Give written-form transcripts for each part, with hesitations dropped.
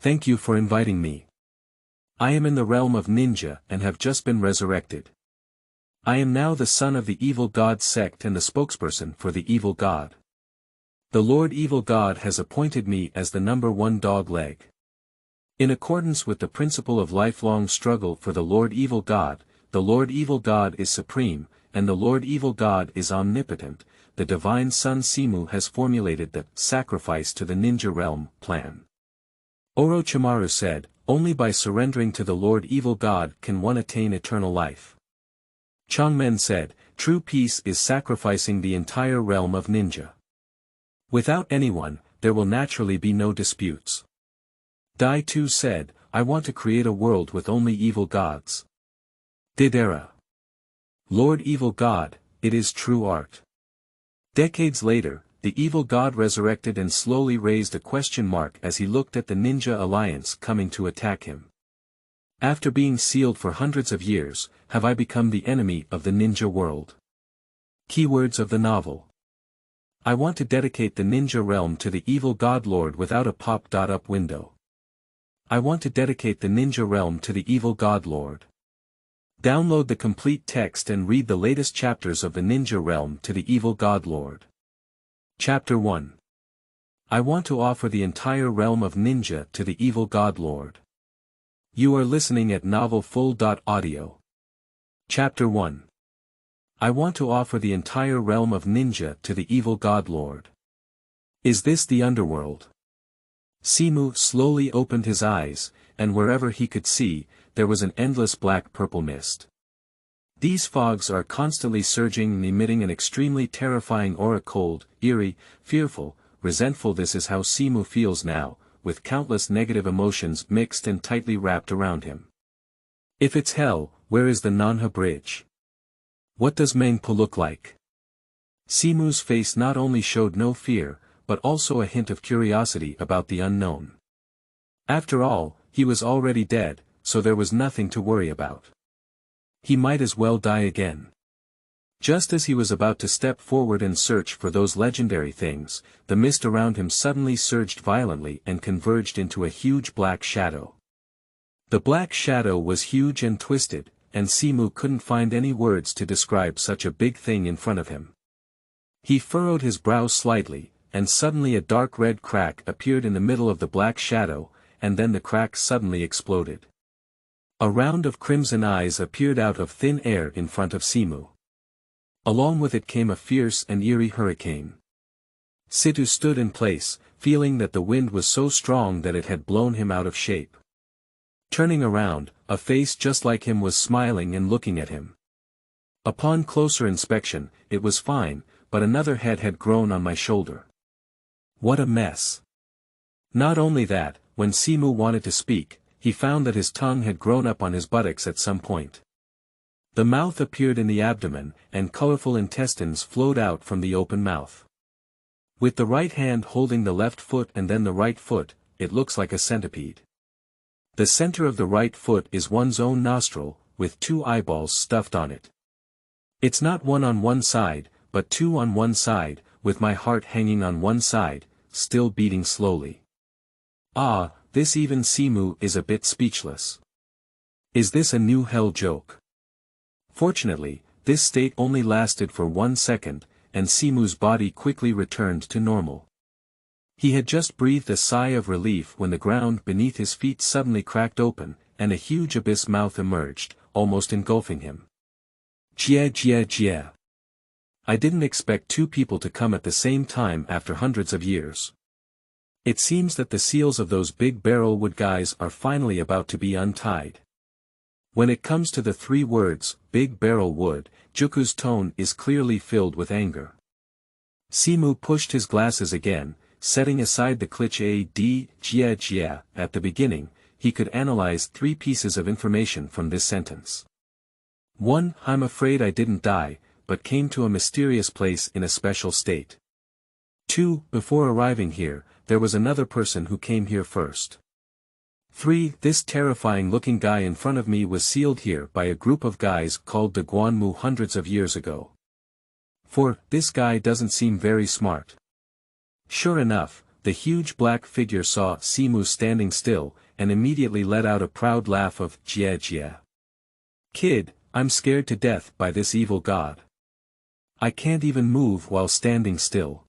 Thank you for inviting me. I am in the realm of ninja and have just been resurrected. I am now the son of the Evil God Sect and the spokesperson for the Evil God. The Lord Evil God has appointed me as the #1 dog leg. In accordance with the principle of lifelong struggle for the Lord Evil God, the Lord Evil God is supreme, and the Lord Evil God is omnipotent. The Divine Son Simu has formulated the sacrifice to the ninja realm plan. Orochimaru said, only by surrendering to the Lord Evil God can one attain eternal life. Changmen said, true peace is sacrificing the entire realm of ninja. Without anyone, there will naturally be no disputes. Dai Tu said, I want to create a world with only evil gods. Didera. Lord Evil God, it is true art. Decades later, the Evil God resurrected and slowly raised a question mark as he looked at the Ninja Alliance coming to attack him. After being sealed for hundreds of years, have I become the enemy of the ninja world? Keywords of the novel. I want to dedicate the ninja realm to the Evil God Lord without a pop-up window. I want to dedicate the ninja realm to the Evil God Lord. Download the complete text and read the latest chapters of the ninja realm to the Evil God Lord. Chapter 1. I want to offer the entire realm of ninja to the Evil God Lord. You are listening at novelfull.audio. Chapter 1. I want to offer the entire realm of ninja to the Evil God Lord. Is this the underworld? Simu slowly opened his eyes, and wherever he could see, there was an endless black-purple mist. These fogs are constantly surging and emitting an extremely terrifying aura, cold, eerie, fearful, resentful. This is how Simu feels now, with countless negative emotions mixed and tightly wrapped around him. If it's hell, where is the Nanha bridge? What does Mengpo look like? Simu's face not only showed no fear, but also a hint of curiosity about the unknown. After all, he was already dead, so there was nothing to worry about. He might as well die again. Just as he was about to step forward and search for those legendary things, the mist around him suddenly surged violently and converged into a huge black shadow. The black shadow was huge and twisted, and Simu couldn't find any words to describe such a big thing in front of him. He furrowed his brow slightly, and suddenly a dark red crack appeared in the middle of the black shadow, and then the crack suddenly exploded. A round of crimson eyes appeared out of thin air in front of Simu. Along with it came a fierce and eerie hurricane. Situ stood in place, feeling that the wind was so strong that it had blown him out of shape. Turning around, a face just like him was smiling and looking at him. Upon closer inspection, it was fine, but another head had grown on my shoulder. What a mess! Not only that, when Simu wanted to speak, he found that his tongue had grown up on his buttocks at some point. The mouth appeared in the abdomen, and colorful intestines flowed out from the open mouth. With the right hand holding the left foot and then the right foot, it looks like a centipede. The center of the right foot is one's own nostril, with 2 eyeballs stuffed on it. It's not one on one side, but 2 on one side, with my heart hanging on one side, still beating slowly. Ah, this even Simu is a bit speechless. Is this a new hell joke? Fortunately, this state only lasted for 1 second, and Simu's body quickly returned to normal. He had just breathed a sigh of relief when the ground beneath his feet suddenly cracked open, and a huge abyss mouth emerged, almost engulfing him. Jia jia jia. I didn't expect 2 people to come at the same time after hundreds of years. It seems that the seals of those big barrel wood guys are finally about to be untied. When it comes to the 3 words, big barrel wood, Juku's tone is clearly filled with anger. Simu pushed his glasses again, setting aside the cliché jia jia at the beginning. He could analyze 3 pieces of information from this sentence. 1. I'm afraid I didn't die, but came to a mysterious place in a special state. 2. Before arriving here, there was another person who came here first. 3. This terrifying-looking guy in front of me was sealed here by a group of guys called the Guanmu hundreds of years ago. 4. This guy doesn't seem very smart. Sure enough, the huge black figure saw Simu standing still, and immediately let out a proud laugh of "Jia jia. Kid, I'm scared to death by this evil god. I can't even move while standing still."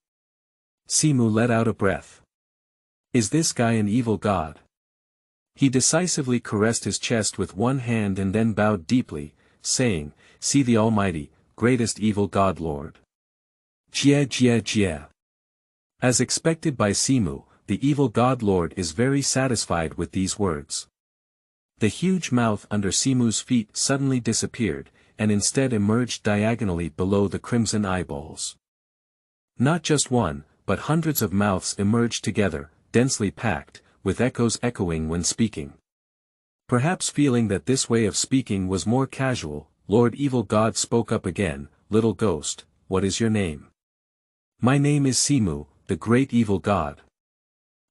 Simu let out a breath. Is this guy an evil god? He decisively caressed his chest with one hand and then bowed deeply, saying, "See the almighty, greatest evil god lord. Jia jia jia." As expected by Simu, the evil god lord is very satisfied with these words. The huge mouth under Simu's feet suddenly disappeared, and instead emerged diagonally below the crimson eyeballs. Not just one, but hundreds of mouths emerged together, densely packed, with echoes echoing when speaking. Perhaps feeling that this way of speaking was more casual, Lord Evil God spoke up again, "Little ghost, what is your name?" "My name is Simu, the great evil god."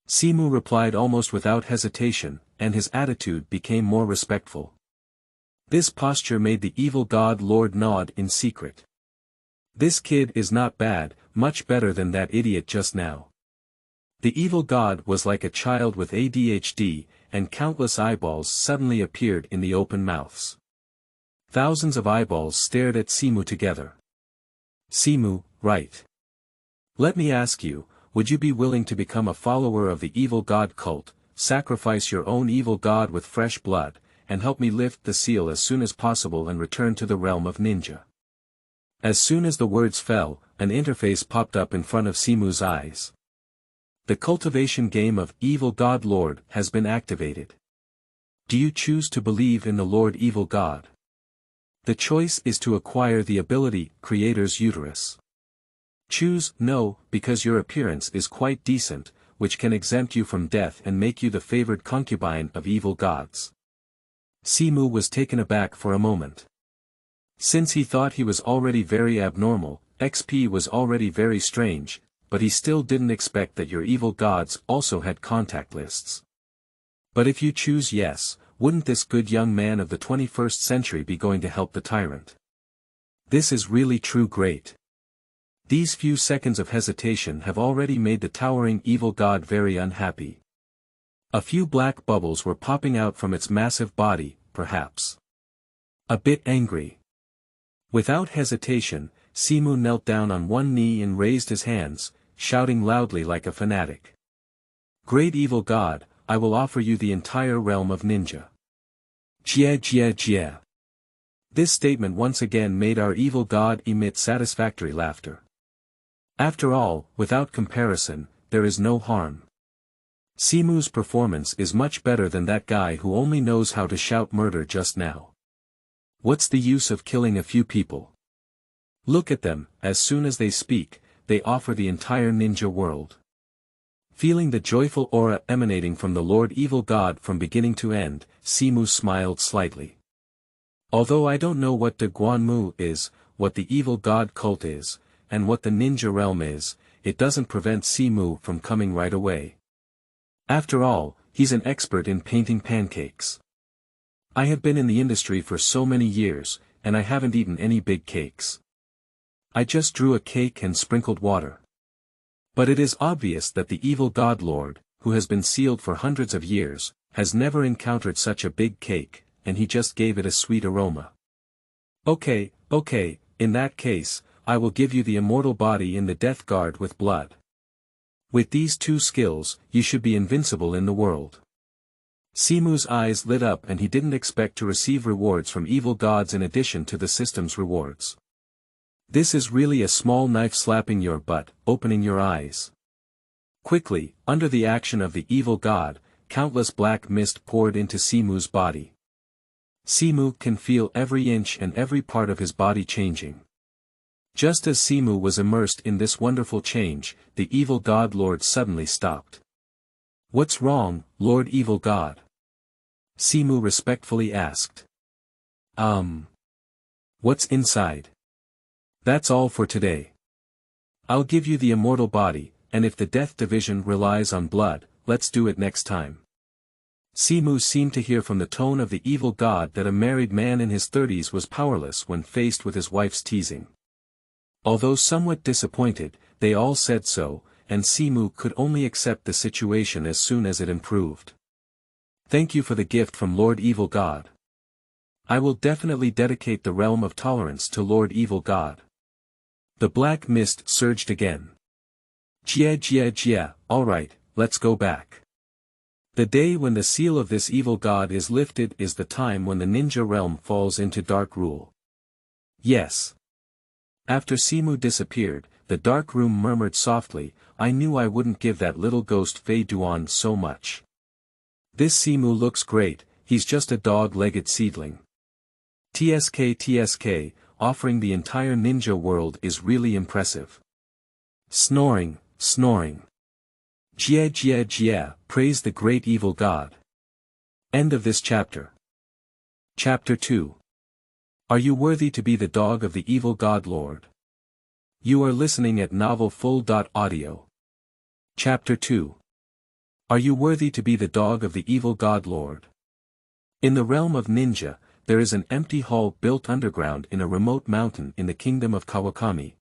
Simu replied almost without hesitation, and his attitude became more respectful. This posture made the evil god lord nod in secret. This kid is not bad, much better than that idiot just now. The evil god was like a child with ADHD, and countless eyeballs suddenly appeared in the open mouths. Thousands of eyeballs stared at Simu together. "Simu, right. Let me ask you, would you be willing to become a follower of the evil god cult, sacrifice your own evil god with fresh blood, and help me lift the seal as soon as possible and return to the realm of ninja?" As soon as the words fell, an interface popped up in front of Simu's eyes. The cultivation game of Evil God Lord has been activated. Do you choose to believe in the Lord Evil God? The choice is to acquire the ability, Creator's Uterus. Choose No, because your appearance is quite decent, which can exempt you from death and make you the favored concubine of evil gods. Simu was taken aback for a moment. Since he thought he was already very abnormal, XP was already very strange, but he still didn't expect that your evil gods also had contact lists. But if you choose yes, wouldn't this good young man of the 21st century be going to help the tyrant? This is really true great. These few seconds of hesitation have already made the towering evil god very unhappy. A few black bubbles were popping out from its massive body, perhaps a bit angry. Without hesitation, Simu knelt down on one knee and raised his hands, shouting loudly like a fanatic. "Great evil god, I will offer you the entire realm of ninja. Jia jia jia." This statement once again made our evil god emit satisfactory laughter. After all, without comparison, there is no harm. Simu's performance is much better than that guy who only knows how to shout murder just now. What's the use of killing a few people? Look at them, as soon as they speak, they offer the entire ninja world. Feeling the joyful aura emanating from the Lord Evil God from beginning to end, Simu smiled slightly. Although I don't know what the Guanmu is, what the evil god cult is, and what the ninja realm is, it doesn't prevent Simu from coming right away. After all, he's an expert in painting pancakes. I have been in the industry for so many years, and I haven't eaten any big cakes. I just drew a cake and sprinkled water. But it is obvious that the evil god lord, who has been sealed for hundreds of years, has never encountered such a big cake, and he just gave it a sweet aroma. Okay, in that case, I will give you the immortal body in the death guard with blood. With these two skills, you should be invincible in the world. Simu's eyes lit up and he didn't expect to receive rewards from evil gods in addition to the system's rewards. This is really a small knife slapping your butt, opening your eyes. Quickly, under the action of the evil god, countless black mist poured into Simu's body. Simu can feel every inch and every part of his body changing. Just as Simu was immersed in this wonderful change, the evil god lord suddenly stopped. "What's wrong, Lord Evil God?" Simu respectfully asked. What's inside? That's all for today. I'll give you the immortal body, and if the death division relies on blood, let's do it next time. Simu seemed to hear from the tone of the evil god that a married man in his 30s was powerless when faced with his wife's teasing. Although somewhat disappointed, they all said so, and Simu could only accept the situation as soon as it improved. Thank you for the gift from Lord Evil God. I will definitely dedicate the realm of tolerance to Lord Evil God. The black mist surged again. Jia, alright, let's go back. The day when the seal of this evil god is lifted is the time when the ninja realm falls into dark rule. Yes. After Simu disappeared, the dark room murmured softly, I knew I wouldn't give that little ghost Feidan so much. This Simu looks great, he's just a dog-legged seedling. TSK, offering the entire ninja world is really impressive. Snoring. Jia, praise the great evil god. End of this chapter. Chapter 2. Are you worthy to be the dog of the evil god lord? You are listening at novelfull.audio. Chapter 2. Are you worthy to be the dog of the evil god lord? In the realm of ninja, there is an empty hall built underground in a remote mountain in the kingdom of Kawakami.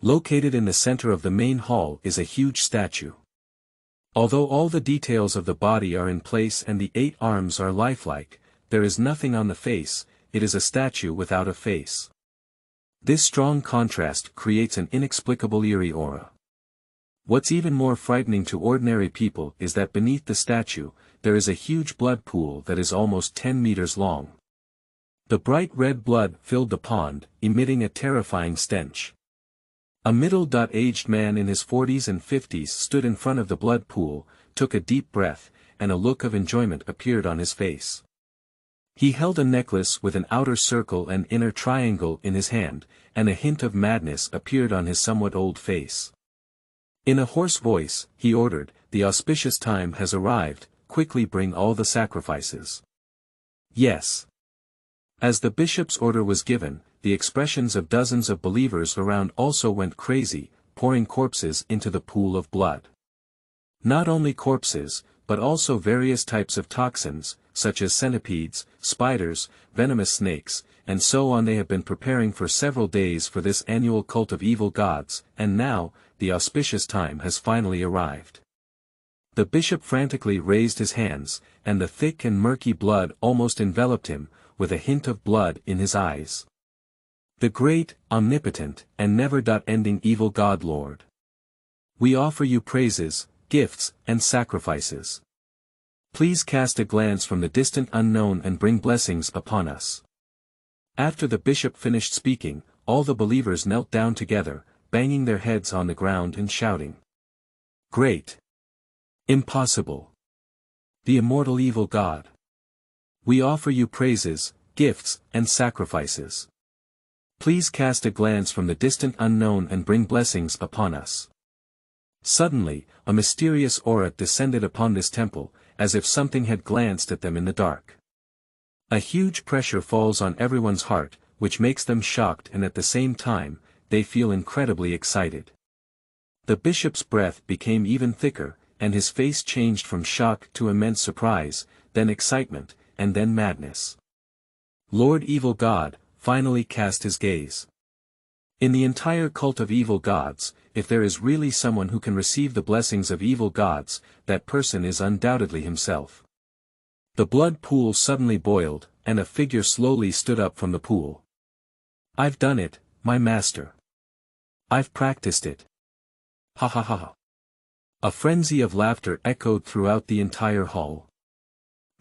Located in the center of the main hall is a huge statue. Although all the details of the body are in place and the 8 arms are lifelike, there is nothing on the face, it is a statue without a face. This strong contrast creates an inexplicable eerie aura. What's even more frightening to ordinary people is that beneath the statue, there is a huge blood pool that is almost 10 meters long. The bright red blood filled the pond, emitting a terrifying stench. A middle-aged man in his 40s and 50s stood in front of the blood pool, took a deep breath, and a look of enjoyment appeared on his face. He held a necklace with an outer circle and inner triangle in his hand, and a hint of madness appeared on his somewhat old face. In a hoarse voice, he ordered, "The auspicious time has arrived, quickly bring all the sacrifices." Yes. As the bishop's order was given, the expressions of dozens of believers around also went crazy, pouring corpses into the pool of blood. Not only corpses, but also various types of toxins, such as centipedes, spiders, venomous snakes, and so on. They have been preparing for several days for this annual cult of evil gods, and now, the auspicious time has finally arrived. The bishop frantically raised his hands, and the thick and murky blood almost enveloped him, with a hint of blood in his eyes. The great, omnipotent, and never-ending evil God Lord. We offer you praises, gifts, and sacrifices. Please cast a glance from the distant unknown and bring blessings upon us. After the bishop finished speaking, all the believers knelt down together, banging their heads on the ground and shouting. Great! Impossible! The immortal evil God. We offer you praises, gifts, and sacrifices. Please cast a glance from the distant unknown and bring blessings upon us. Suddenly, a mysterious aura descended upon this temple, as if something had glanced at them in the dark. A huge pressure falls on everyone's heart, which makes them shocked, and at the same time, they feel incredibly excited. The bishop's breath became even thicker, and his face changed from shock to immense surprise, then excitement, and then madness. Lord Evil God finally cast his gaze. In the entire cult of evil gods, if there is really someone who can receive the blessings of evil gods, that person is undoubtedly himself. The blood pool suddenly boiled, and a figure slowly stood up from the pool. I've done it, my master. I've practiced it. Ha ha ha ha. A frenzy of laughter echoed throughout the entire hall.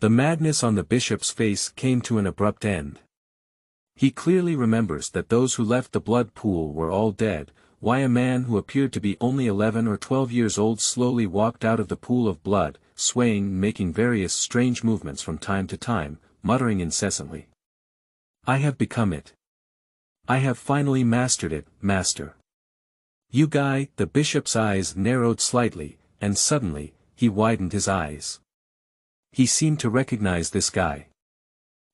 The madness on the bishop's face came to an abrupt end. He clearly remembers that those who left the blood pool were all dead. Why a man who appeared to be only 11 or 12 years old slowly walked out of the pool of blood, swaying, making various strange movements from time to time, muttering incessantly. I have become it. I have finally mastered it, master. You guy, the bishop's eyes narrowed slightly, and suddenly, he widened his eyes. He seemed to recognize this guy.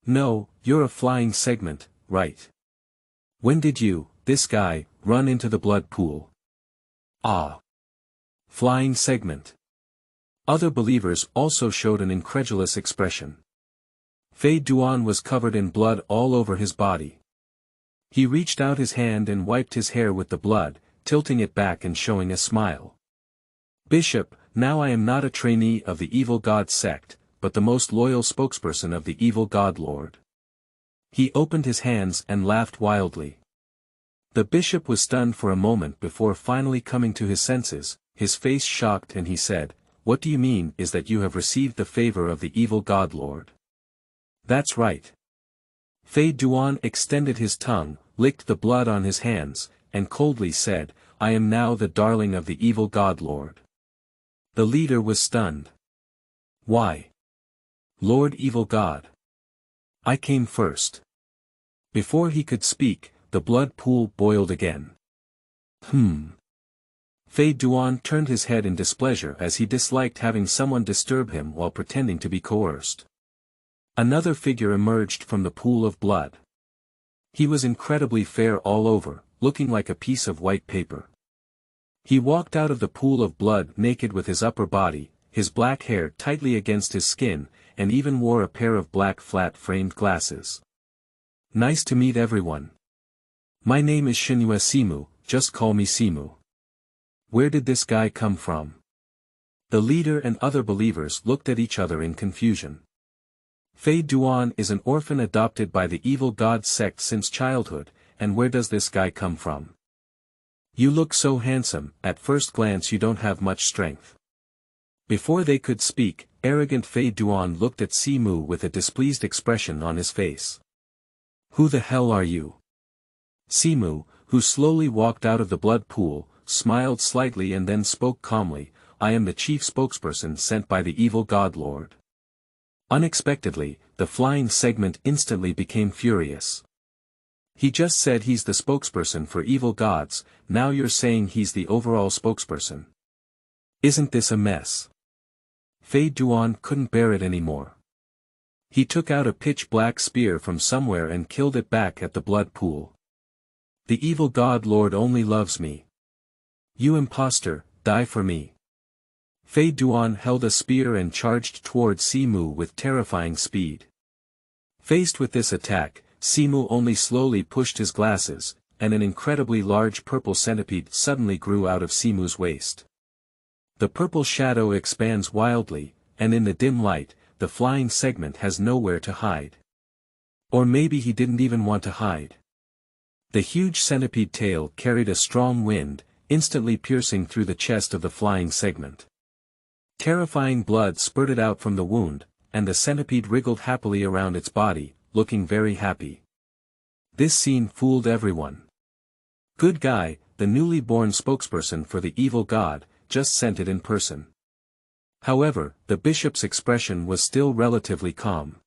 No, you're a flying segment, right? When did you, this guy, run into the blood pool? Ah. Flying segment. Other believers also showed an incredulous expression. Feidan was covered in blood all over his body. He reached out his hand and wiped his hair with the blood, tilting it back and showing a smile. Bishop, now I am not a trainee of the Evil God Sect, but the most loyal spokesperson of the Evil God Lord. He opened his hands and laughed wildly. The bishop was stunned for a moment before finally coming to his senses, his face shocked, and he said, "What do you mean is that you have received the favor of the Evil God Lord?" "That's right." Feidan extended his tongue, licked the blood on his hands, and coldly said, "I am now the darling of the Evil God Lord." The leader was stunned. "Why? Lord Evil God. I came first." Before he could speak, the blood pool boiled again. Feidan turned his head in displeasure as he disliked having someone disturb him while pretending to be coerced. Another figure emerged from the pool of blood. He was incredibly fair all over, looking like a piece of white paper. He walked out of the pool of blood naked with his upper body, his black hair tightly against his skin, and even wore a pair of black flat-framed glasses. "Nice to meet everyone. My name is Simu, just call me Simu." Where did this guy come from? The leader and other believers looked at each other in confusion. Feidan is an orphan adopted by the Evil God Sect since childhood, and where does this guy come from? "You look so handsome, at first glance you don't have much strength." Before they could speak, arrogant Feidan looked at Simu with a displeased expression on his face. "Who the hell are you?" Simu, who slowly walked out of the blood pool, smiled slightly and then spoke calmly, "I am the chief spokesperson sent by the Evil God Lord." Unexpectedly, the flying segment instantly became furious. "He just said he's the spokesperson for evil gods, now you're saying he's the overall spokesperson. Isn't this a mess?" Feidan couldn't bear it anymore. He took out a pitch-black spear from somewhere and killed it back at the blood pool. "The Evil God Lord only loves me. You imposter, die for me." Feidan held a spear and charged toward Simu with terrifying speed. Faced with this attack, Simu only slowly pushed his glasses, and an incredibly large purple centipede suddenly grew out of Simu's waist. The purple shadow expands wildly, and in the dim light, the flying segment has nowhere to hide. Or maybe he didn't even want to hide. The huge centipede tail carried a strong wind, instantly piercing through the chest of the flying segment. Terrifying blood spurted out from the wound, and the centipede wriggled happily around its body, looking very happy. This scene fooled everyone. Good guy, the newly born spokesperson for the evil god, just sent it in person. However, the bishop's expression was still relatively calm.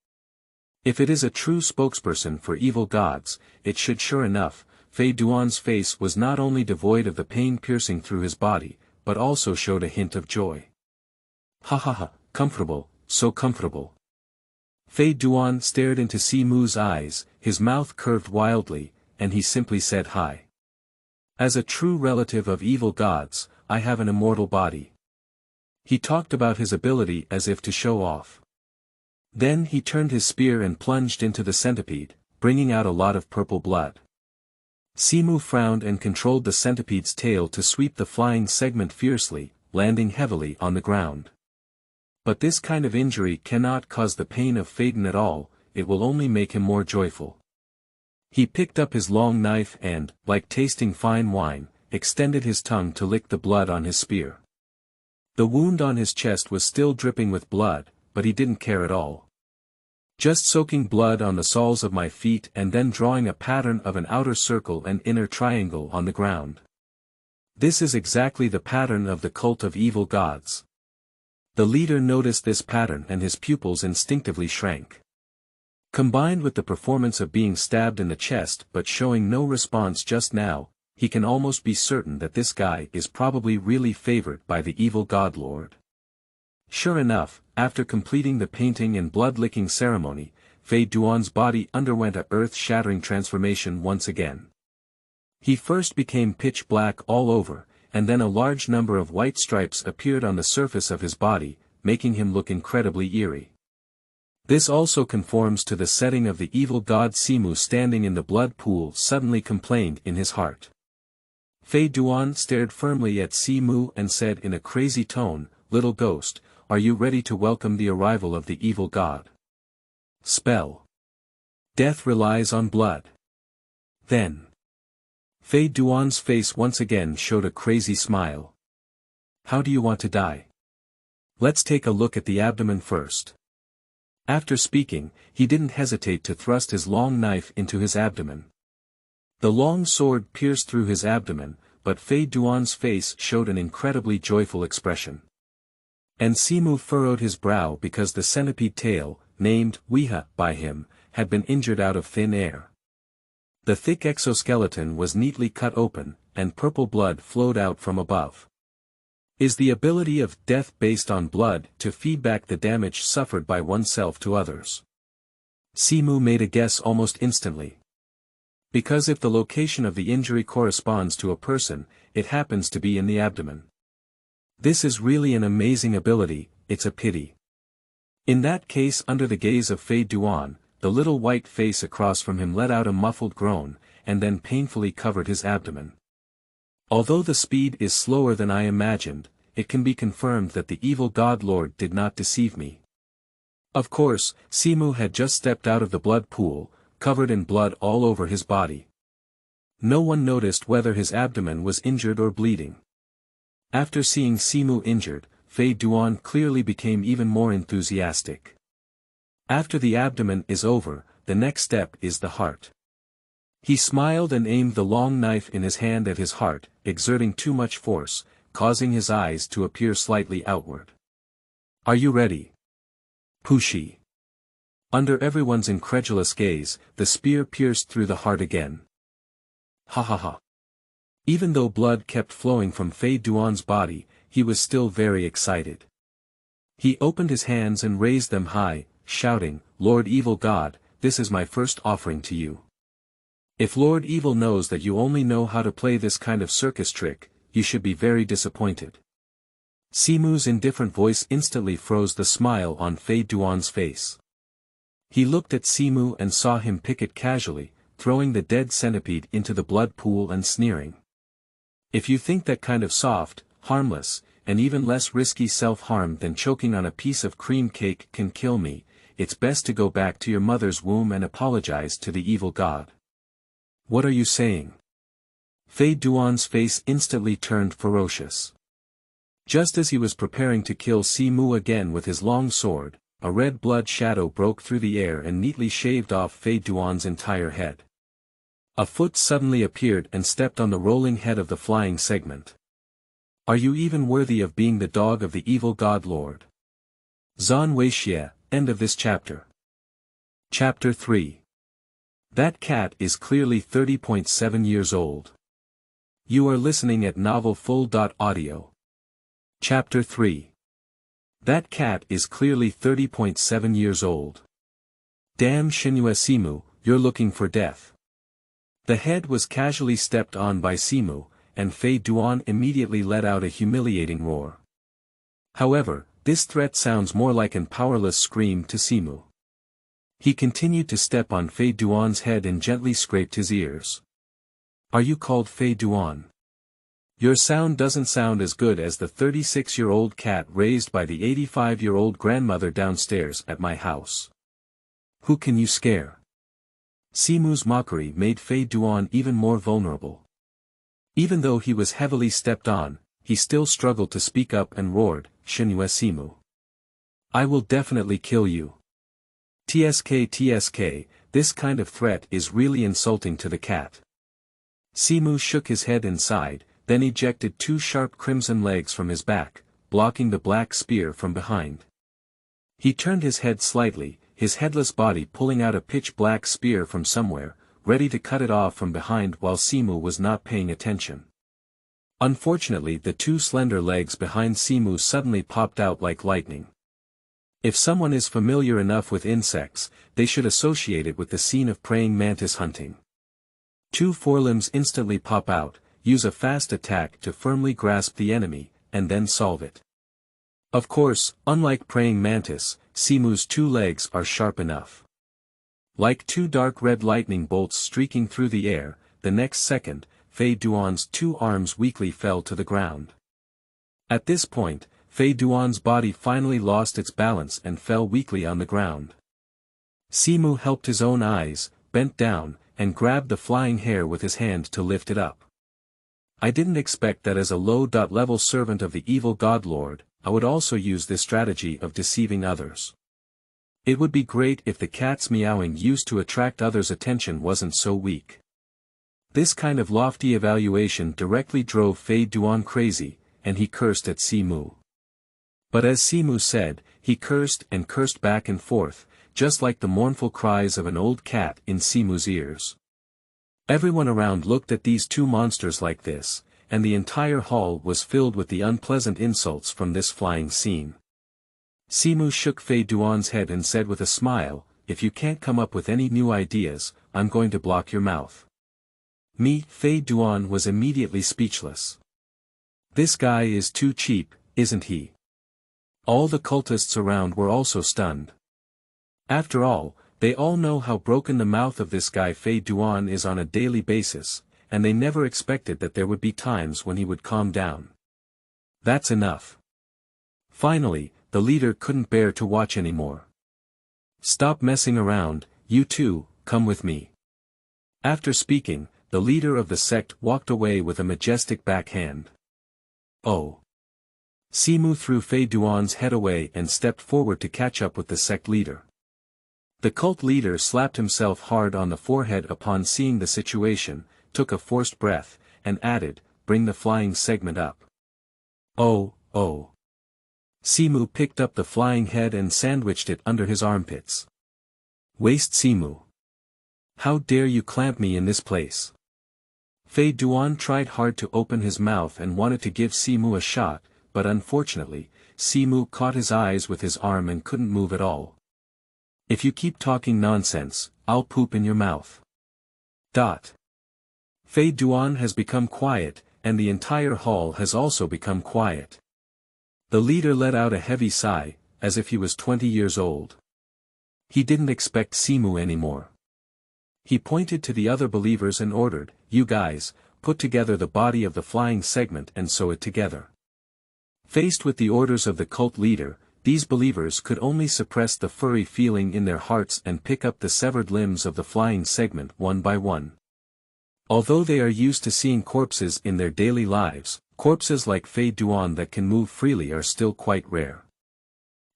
If it is a true spokesperson for evil gods, it should sure enough, Feidan's face was not only devoid of the pain piercing through his body, but also showed a hint of joy. "Ha ha ha, comfortable, so comfortable." Feidan stared into Simu's eyes, his mouth curved wildly, and he simply said hi. "As a true relative of evil gods, I have an immortal body." He talked about his ability as if to show off. Then he turned his spear and plunged into the centipede, bringing out a lot of purple blood. Simu frowned and controlled the centipede's tail to sweep the flying segment fiercely, landing heavily on the ground. But this kind of injury cannot cause the pain of Feidan at all, it will only make him more joyful. He picked up his long knife and, like tasting fine wine, extended his tongue to lick the blood on his spear. The wound on his chest was still dripping with blood, but he didn't care at all. "Just soaking blood on the soles of my feet and then drawing a pattern of an outer circle and inner triangle on the ground. This is exactly the pattern of the cult of evil gods." The leader noticed this pattern and his pupils instinctively shrank. Combined with the performance of being stabbed in the chest but showing no response just now, he can almost be certain that this guy is probably really favored by the evil god lord. Sure enough, after completing the painting and blood-licking ceremony, Feidan's body underwent a earth-shattering transformation once again. He first became pitch black all over, and then a large number of white stripes appeared on the surface of his body, making him look incredibly eerie. This also conforms to the setting of the evil god Simu standing in the blood pool suddenly complained in his heart. Feidan stared firmly at Simu and said in a crazy tone, "Little ghost, are you ready to welcome the arrival of the evil god?" Spell. Death relies on blood. Then. Feidan's face once again showed a crazy smile. How do you want to die? Let's take a look at the abdomen first. After speaking, he didn't hesitate to thrust his long knife into his abdomen. The long sword pierced through his abdomen, but Feidan's face showed an incredibly joyful expression. And Simu furrowed his brow because the centipede tail, named Weha by him, had been injured out of thin air. The thick exoskeleton was neatly cut open, and purple blood flowed out from above. Is the ability of death based on blood to feed back the damage suffered by oneself to others? Simu made a guess almost instantly. Because if the location of the injury corresponds to a person, it happens to be in the abdomen. This is really an amazing ability, it's a pity. In that case, under the gaze of Feidan, the little white face across from him let out a muffled groan, and then painfully covered his abdomen. Although the speed is slower than I imagined, it can be confirmed that the evil god lord did not deceive me. Of course, Simu had just stepped out of the blood pool, covered in blood all over his body. No one noticed whether his abdomen was injured or bleeding. After seeing Simu injured, Feidan clearly became even more enthusiastic. After the abdomen is over, the next step is the heart. He smiled and aimed the long knife in his hand at his heart, exerting too much force, causing his eyes to appear slightly outward. Are you ready? Pushi. Under everyone's incredulous gaze, the spear pierced through the heart again. Ha ha ha. Even though blood kept flowing from Feidan's body, he was still very excited. He opened his hands and raised them high, shouting, "Lord Evil God, this is my first offering to you. If Lord Evil knows that you only know how to play this kind of circus trick, you should be very disappointed." Simu's indifferent voice instantly froze the smile on Feidan's face. He looked at Simu and saw him pick it casually, throwing the dead centipede into the blood pool and sneering. "If you think that kind of soft, harmless, and even less risky self-harm than choking on a piece of cream cake can kill me, it's best to go back to your mother's womb and apologize to the evil god." "What are you saying?" Feidan's face instantly turned ferocious. Just as he was preparing to kill Simu again with his long sword, a red blood shadow broke through the air and neatly shaved off Feidan's entire head. A foot suddenly appeared and stepped on the rolling head of the flying segment. "Are you even worthy of being the dog of the evil god lord?" Zan Weixie, end of this chapter. Chapter 3. That cat is clearly 30.7 years old. You are listening at novelfull.audio. Chapter 3. That cat is clearly 30.7 years old. Damn Shinue Simu, you're looking for death. The head was casually stepped on by Simu, and Feidan immediately let out a humiliating roar. However, this threat sounds more like an powerless scream to Simu. He continued to step on Feidan's head and gently scraped his ears. "Are you called Feidan? Your sound doesn't sound as good as the 36-year-old cat raised by the 85-year-old grandmother downstairs at my house. Who can you scare?" Simu's mockery made Feidan even more vulnerable. Even though he was heavily stepped on, he still struggled to speak up and roared, "Shinue Simu. I will definitely kill you. TSK, this kind of threat is really insulting to the cat." Simu shook his head and sighed, then ejected two sharp crimson legs from his back, blocking the black spear from behind. He turned his head slightly, his headless body pulling out a pitch-black spear from somewhere, ready to cut it off from behind while Simu was not paying attention. Unfortunately, the two slender legs behind Simu suddenly popped out like lightning. If someone is familiar enough with insects, they should associate it with the scene of praying mantis hunting. Two forelimbs instantly pop out, use a fast attack to firmly grasp the enemy, and then solve it. Of course, unlike praying mantis, Simu's two legs are sharp enough. Like two dark red lightning bolts streaking through the air, the next second, Feidan's 2 arms weakly fell to the ground. At this point, Feidan's body finally lost its balance and fell weakly on the ground. Simu helped his own eyes, bent down, and grabbed the flying hair with his hand to lift it up. I didn't expect that as a low-level servant of the evil God Lord, I would also use this strategy of deceiving others. It would be great if the cat's meowing used to attract others' attention wasn't so weak. This kind of lofty evaluation directly drove Feidan crazy, and he cursed at Simu. But as Simu said, he cursed and cursed back and forth, just like the mournful cries of an old cat in Simu's ears. Everyone around looked at these 2 monsters like this, and the entire hall was filled with the unpleasant insults from this flying scene. Simu shook Feidan's head and said with a smile, "If you can't come up with any new ideas, I'm going to block your mouth." Feidan was immediately speechless. This guy is too cheap, isn't he? All the cultists around were also stunned. After all, they all know how broken the mouth of this guy Feidan is on a daily basis, and they never expected that there would be times when he would calm down. That's enough. Finally, the leader couldn't bear to watch anymore. "Stop messing around, you two, come with me." After speaking, the leader of the sect walked away with a majestic backhand. "Oh." Simu threw Feidan's head away and stepped forward to catch up with the sect leader. The cult leader slapped himself hard on the forehead upon seeing the situation, took a forced breath, and added, "Bring the flying segment up." "Oh, oh." Simu picked up the flying head and sandwiched it under his armpits. "Waste Simu. How dare you clamp me in this place?" Feidan tried hard to open his mouth and wanted to give Simu a shot, but unfortunately, Simu caught his eyes with his arm and couldn't move at all. "If you keep talking nonsense, I'll poop in your mouth." Feidan has become quiet, and the entire hall has also become quiet. The leader let out a heavy sigh, as if he was 20 years old. He didn't expect Simu anymore. He pointed to the other believers and ordered, "You guys, put together the body of the flying segment and sew it together." Faced with the orders of the cult leader, these believers could only suppress the furry feeling in their hearts and pick up the severed limbs of the flying segment one by one. Although they are used to seeing corpses in their daily lives, corpses like Feidan that can move freely are still quite rare.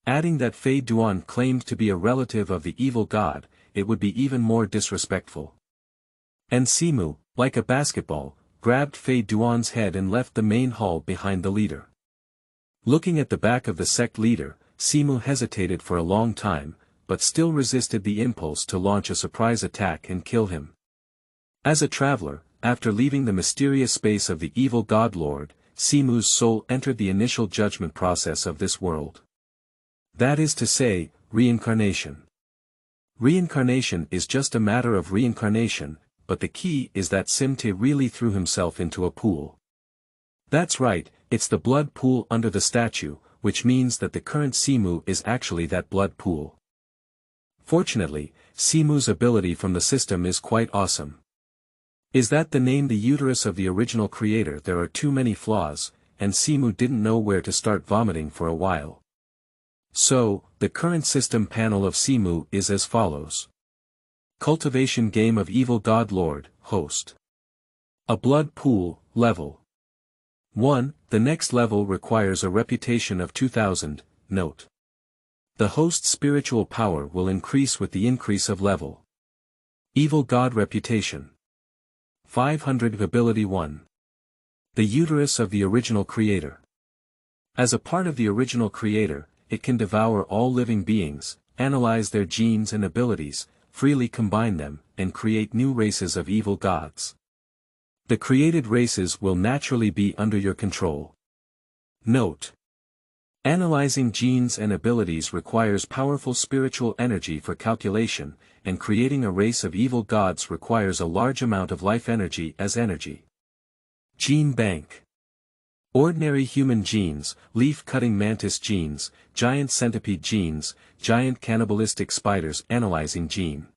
Adding that Feidan claimed to be a relative of the evil god, it would be even more disrespectful. And Simu, like a basketball, grabbed Feidan's head and left the main hall behind the leader. Looking at the back of the sect leader, Simu hesitated for a long time, but still resisted the impulse to launch a surprise attack and kill him. As a traveler, after leaving the mysterious space of the evil god lord, Simu's soul entered the initial judgment process of this world. That is to say, reincarnation. Reincarnation is just a matter of reincarnation, but the key is that Simte really threw himself into a pool. That's right, it's the blood pool under the statue, which means that the current Simu is actually that blood pool. Fortunately, Simu's ability from the system is quite awesome. Is that the name the uterus of the original creator? There are too many flaws, and Simu didn't know where to start vomiting for a while. So, the current system panel of Simu is as follows. Cultivation Game of Evil God Lord, Host. A Blood Pool, Level 1. The next level requires a reputation of 2000, note. The host's spiritual power will increase with the increase of level. Evil God Reputation 500 Ability 1. The uterus of the original creator. As a part of the original creator, it can devour all living beings, analyze their genes and abilities, freely combine them, and create new races of evil gods. The created races will naturally be under your control. Note. Analyzing genes and abilities requires powerful spiritual energy for calculation, and creating a race of evil gods requires a large amount of life energy as energy. Gene Bank. Ordinary human genes, leaf-cutting mantis genes, giant centipede genes, giant cannibalistic spiders. Analyzing gene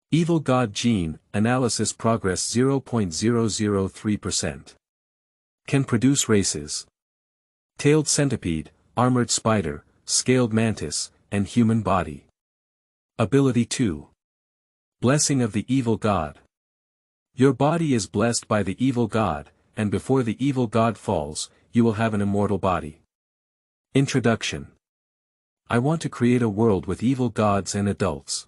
Evil God Gene, Analysis Progress 0.003%. Can produce races. Tailed centipede, armored spider, scaled mantis, and human body. Ability 2. Blessing of the Evil God. Your body is blessed by the Evil God, and before the Evil God falls, you will have an immortal body. Introduction. I want to create a world with evil gods and adults.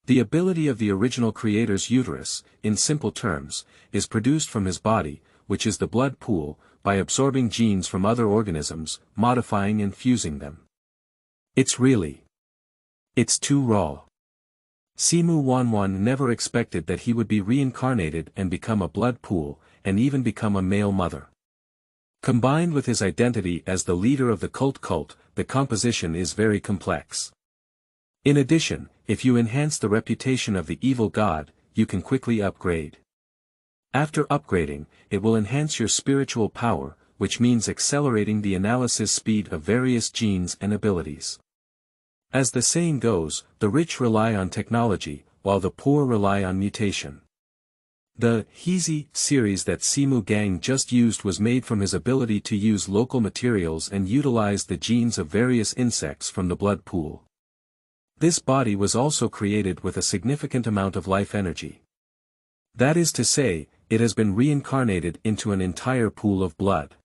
The ability of the original creator's uterus, in simple terms, is produced from his body, which is the blood pool, by absorbing genes from other organisms, modifying and fusing them. It's too raw. Simu Wanwan never expected that he would be reincarnated and become a blood pool, and even become a male mother. Combined with his identity as the leader of the cult, the composition is very complex. In addition, if you enhance the reputation of the evil god, you can quickly upgrade. After upgrading, it will enhance your spiritual power, which means accelerating the analysis speed of various genes and abilities. As the saying goes, the rich rely on technology, while the poor rely on mutation. The Heezy series that Simu Gang just used was made from his ability to use local materials and utilize the genes of various insects from the blood pool. This body was also created with a significant amount of life energy. That is to say, it has been reincarnated into an entire pool of blood.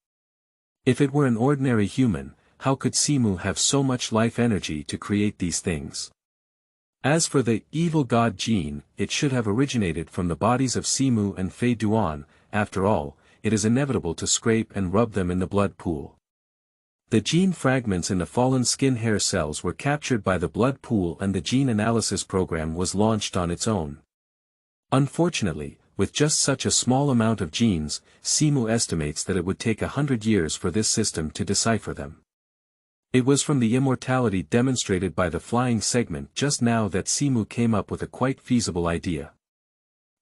If it were an ordinary human, how could Simu have so much life energy to create these things? As for the evil god gene, it should have originated from the bodies of Simu and Feidan. After all, it is inevitable to scrape and rub them in the blood pool. The gene fragments in the fallen skin hair cells were captured by the blood pool and the gene analysis program was launched on its own. Unfortunately, with just such a small amount of genes, Simu estimates that it would take 100 years for this system to decipher them. It was from the immortality demonstrated by the flying segment just now that Simu came up with a quite feasible idea.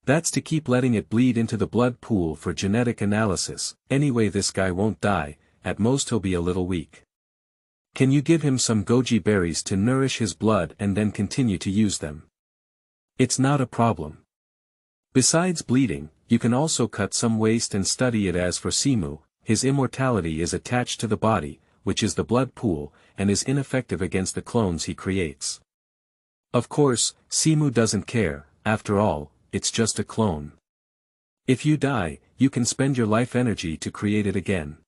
That's to keep letting it bleed into the blood pool for genetic analysis. Anyway, this guy won't die, at most he'll be a little weak. Can you give him some goji berries to nourish his blood and then continue to use them? It's not a problem. Besides bleeding, you can also cut some waste and study it. As for Simu, his immortality is attached to the body, which is the blood pool, and is ineffective against the clones he creates. Of course, Simu doesn't care, after all, it's just a clone. If you die, you can spend your life energy to create it again.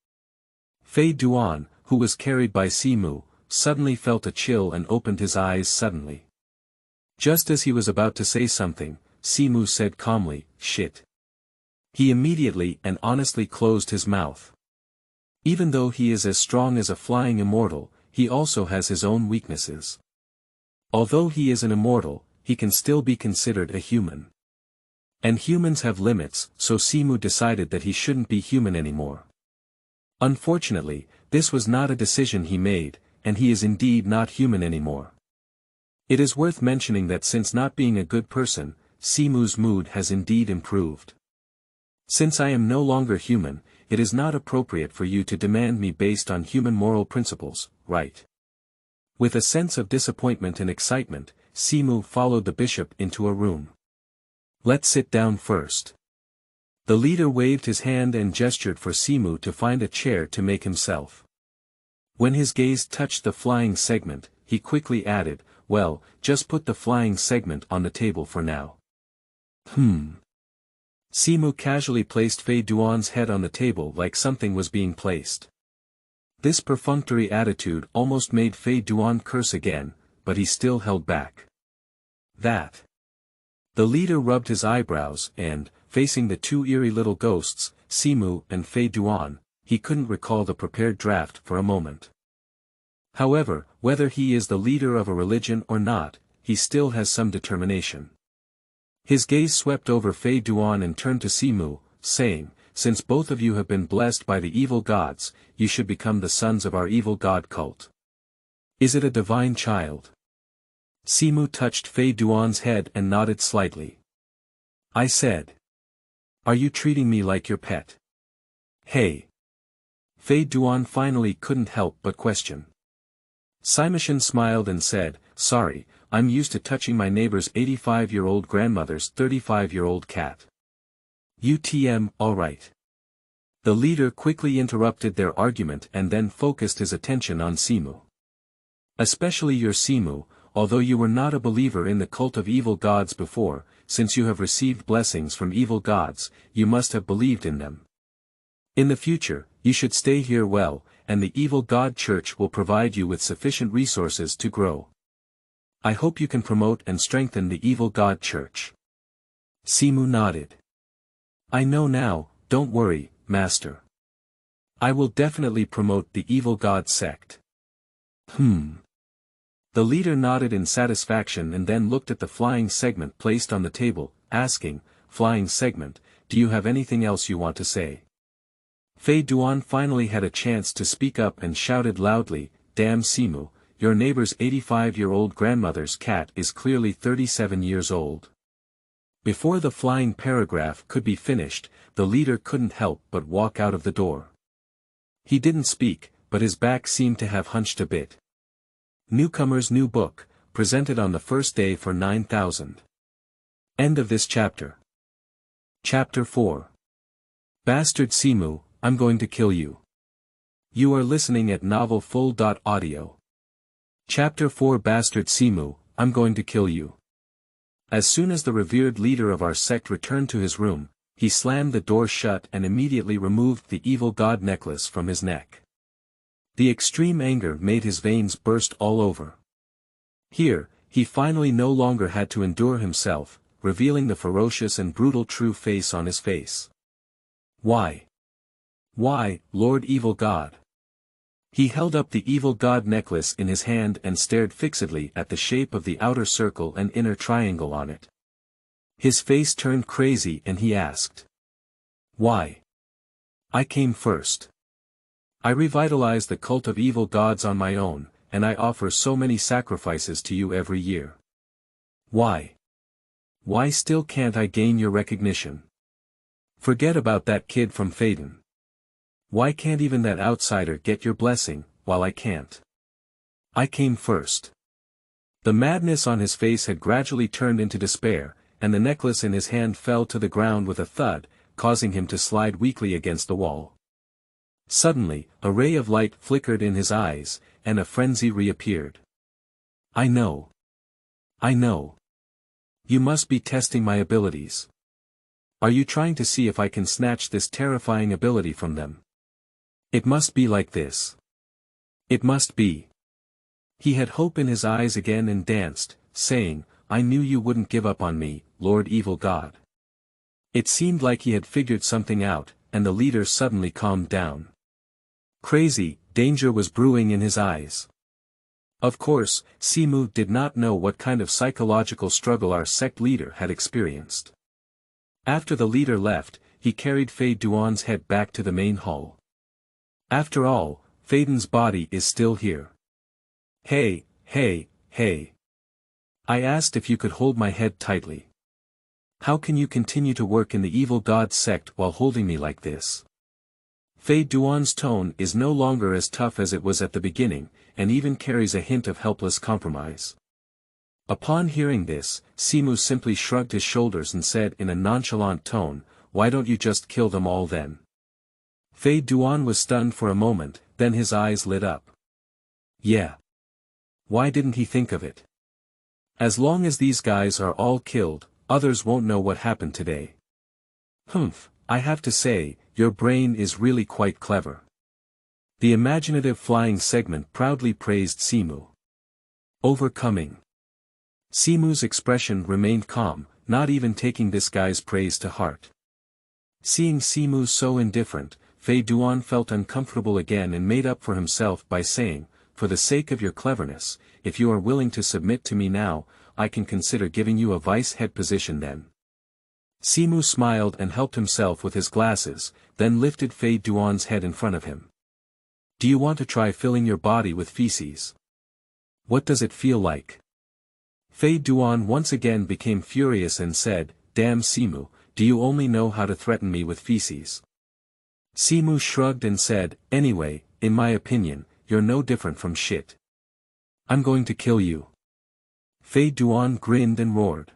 Feidan, who was carried by Simu, suddenly felt a chill and opened his eyes suddenly. Just as he was about to say something, Simu said calmly, "Shit." He immediately and honestly closed his mouth. Even though he is as strong as a flying immortal, he also has his own weaknesses. Although he is an immortal, he can still be considered a human. And humans have limits, so Simu decided that he shouldn't be human anymore. Unfortunately, this was not a decision he made, and he is indeed not human anymore. It is worth mentioning that since not being a good person, Simu's mood has indeed improved. Since I am no longer human, it is not appropriate for you to demand me based on human moral principles, right? With a sense of disappointment and excitement, Simu followed the bishop into a room. Let's sit down first. The leader waved his hand and gestured for Simu to find a chair to make himself. When his gaze touched the flying segment, he quickly added, "Well, just put the flying segment on the table for now." Simu casually placed Feidan's head on the table like something was being placed. This perfunctory attitude almost made Feidan curse again, but he still held back. That. The leader rubbed his eyebrows and, facing the two eerie little ghosts, Simu and Feidan, he couldn't recall the prepared draft for a moment. However, whether he is the leader of a religion or not, he still has some determination. His gaze swept over Feidan and turned to Simu, saying, "Since both of you have been blessed by the evil gods, you should become the sons of our evil god cult. Is it a divine child?" Simu touched Feidan's head and nodded slightly. "I said. Are you treating me like your pet?" "Hey." Feidan finally couldn't help but question. Simushan smiled and said, "Sorry, I'm used to touching my neighbor's 85-year-old grandmother's 35-year-old cat. Alright. The leader quickly interrupted their argument and then focused his attention on Simu. Especially your Simu, although you were not a believer in the cult of evil gods before, since you have received blessings from evil gods, you must have believed in them. In the future, you should stay here well, and the Evil God Church will provide you with sufficient resources to grow. I hope you can promote and strengthen the Evil God Church. Simu nodded. I know now, don't worry, Master. I will definitely promote the Evil God Sect. The leader nodded in satisfaction and then looked at the flying segment placed on the table, asking, Flying segment, do you have anything else you want to say? Feidan finally had a chance to speak up and shouted loudly, Damn Simu, your neighbor's 85-year-old grandmother's cat is clearly 37 years old. Before the flying paragraph could be finished, the leader couldn't help but walk out of the door. He didn't speak, but his back seemed to have hunched a bit. Newcomer's New Book, presented on the first day for 9,000. End of this chapter. Chapter 4. Bastard Simu, I'm going to kill you. You are listening at novelfull.audio. Chapter 4 Bastard Simu, I'm going to kill you. As soon as the revered leader of our sect returned to his room, he slammed the door shut and immediately removed the evil god necklace from his neck. The extreme anger made his veins burst all over. Here, he finally no longer had to endure himself, revealing the ferocious and brutal true face on his face. Why? Why, Lord Evil God? He held up the evil god necklace in his hand and stared fixedly at the shape of the outer circle and inner triangle on it. His face turned crazy and he asked. Why? I came first. I revitalized the cult of evil gods on my own, and I offer so many sacrifices to you every year. Why? Why still can't I gain your recognition? Forget about that kid from Feidan. Why can't even that outsider get your blessing, while I can't? I came first. The madness on his face had gradually turned into despair, and the necklace in his hand fell to the ground with a thud, causing him to slide weakly against the wall. Suddenly, a ray of light flickered in his eyes, and a frenzy reappeared. I know. I know. You must be testing my abilities. Are you trying to see if I can snatch this terrifying ability from them? It must be like this. It must be. He had hope in his eyes again and danced, saying, I knew you wouldn't give up on me, Lord Evil God. It seemed like he had figured something out, and the leader suddenly calmed down. Crazy, danger was brewing in his eyes. Of course, Simu did not know what kind of psychological struggle our sect leader had experienced. After the leader left, he carried Feidan's head back to the main hall. After all, Feidan's body is still here. Hey, hey, hey. I asked if you could hold my head tightly. How can you continue to work in the Evil God Sect while holding me like this? Feidan's tone is no longer as tough as it was at the beginning, and even carries a hint of helpless compromise. Upon hearing this, Simu simply shrugged his shoulders and said in a nonchalant tone, Why don't you just kill them all then? Feidan was stunned for a moment, then his eyes lit up. Yeah. Why didn't he think of it? As long as these guys are all killed, others won't know what happened today. I have to say, your brain is really quite clever. The imaginative flying segment proudly praised Simu. Overcoming. Simu's expression remained calm, not even taking this guy's praise to heart. Seeing Simu so indifferent, Feidan felt uncomfortable again and made up for himself by saying, For the sake of your cleverness, if you are willing to submit to me now, I can consider giving you a vice head position then. Simu smiled and helped himself with his glasses, then lifted Feidan's head in front of him. Do you want to try filling your body with feces? What does it feel like? Feidan once again became furious and said, Damn Simu, do you only know how to threaten me with feces? Simu shrugged and said, Anyway, in my opinion, you're no different from shit. I'm going to kill you. Feidan grinned and roared.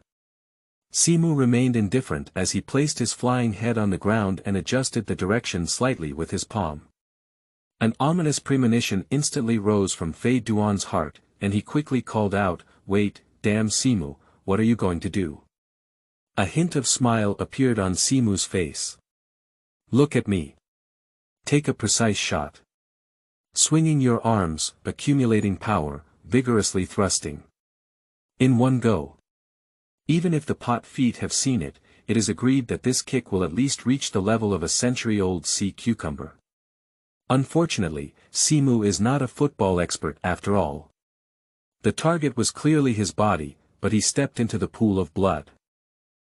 Simu remained indifferent as he placed his flying head on the ground and adjusted the direction slightly with his palm. An ominous premonition instantly rose from Feidan's heart, and he quickly called out, "Wait, damn Simu, what are you going to do?" A hint of smile appeared on Simu's face. "Look at me. Take a precise shot. Swinging your arms, accumulating power, vigorously thrusting. In one go." Even if the pot feet have seen it, it is agreed that this kick will at least reach the level of a century-old sea cucumber. Unfortunately, Simu is not a football expert after all. The target was clearly his body, but he stepped into the pool of blood.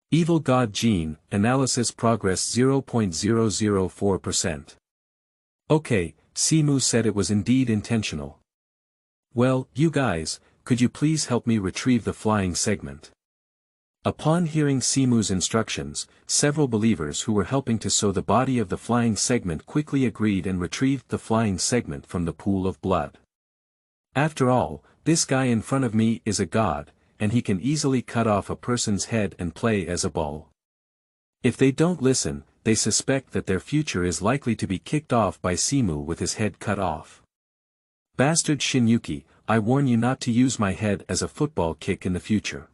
Evil God Gene, analysis progress 0.004%. Okay, Simu said it was indeed intentional. "Well, you guys, could you please help me retrieve the flying segment?" Upon hearing Simu's instructions, several believers who were helping to sew the body of the flying segment quickly agreed and retrieved the flying segment from the pool of blood. After all, this guy in front of me is a god, and he can easily cut off a person's head and play as a ball. If they don't listen, they suspect that their future is likely to be kicked off by Simu with his head cut off. Bastard Shinyuki, I warn you not to use my head as a football kick in the future.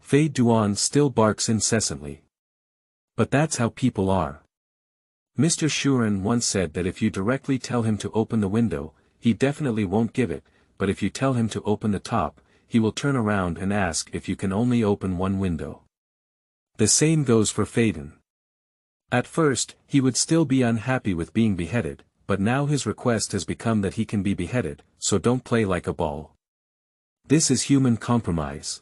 Feidan still barks incessantly. But that's how people are. Mr. Shuren once said that if you directly tell him to open the window, he definitely won't give it, but if you tell him to open the top, he will turn around and ask if you can only open one window. The same goes for Feidan. At first, he would still be unhappy with being beheaded, but now his request has become that he can be beheaded, so don't play like a ball. This is human compromise.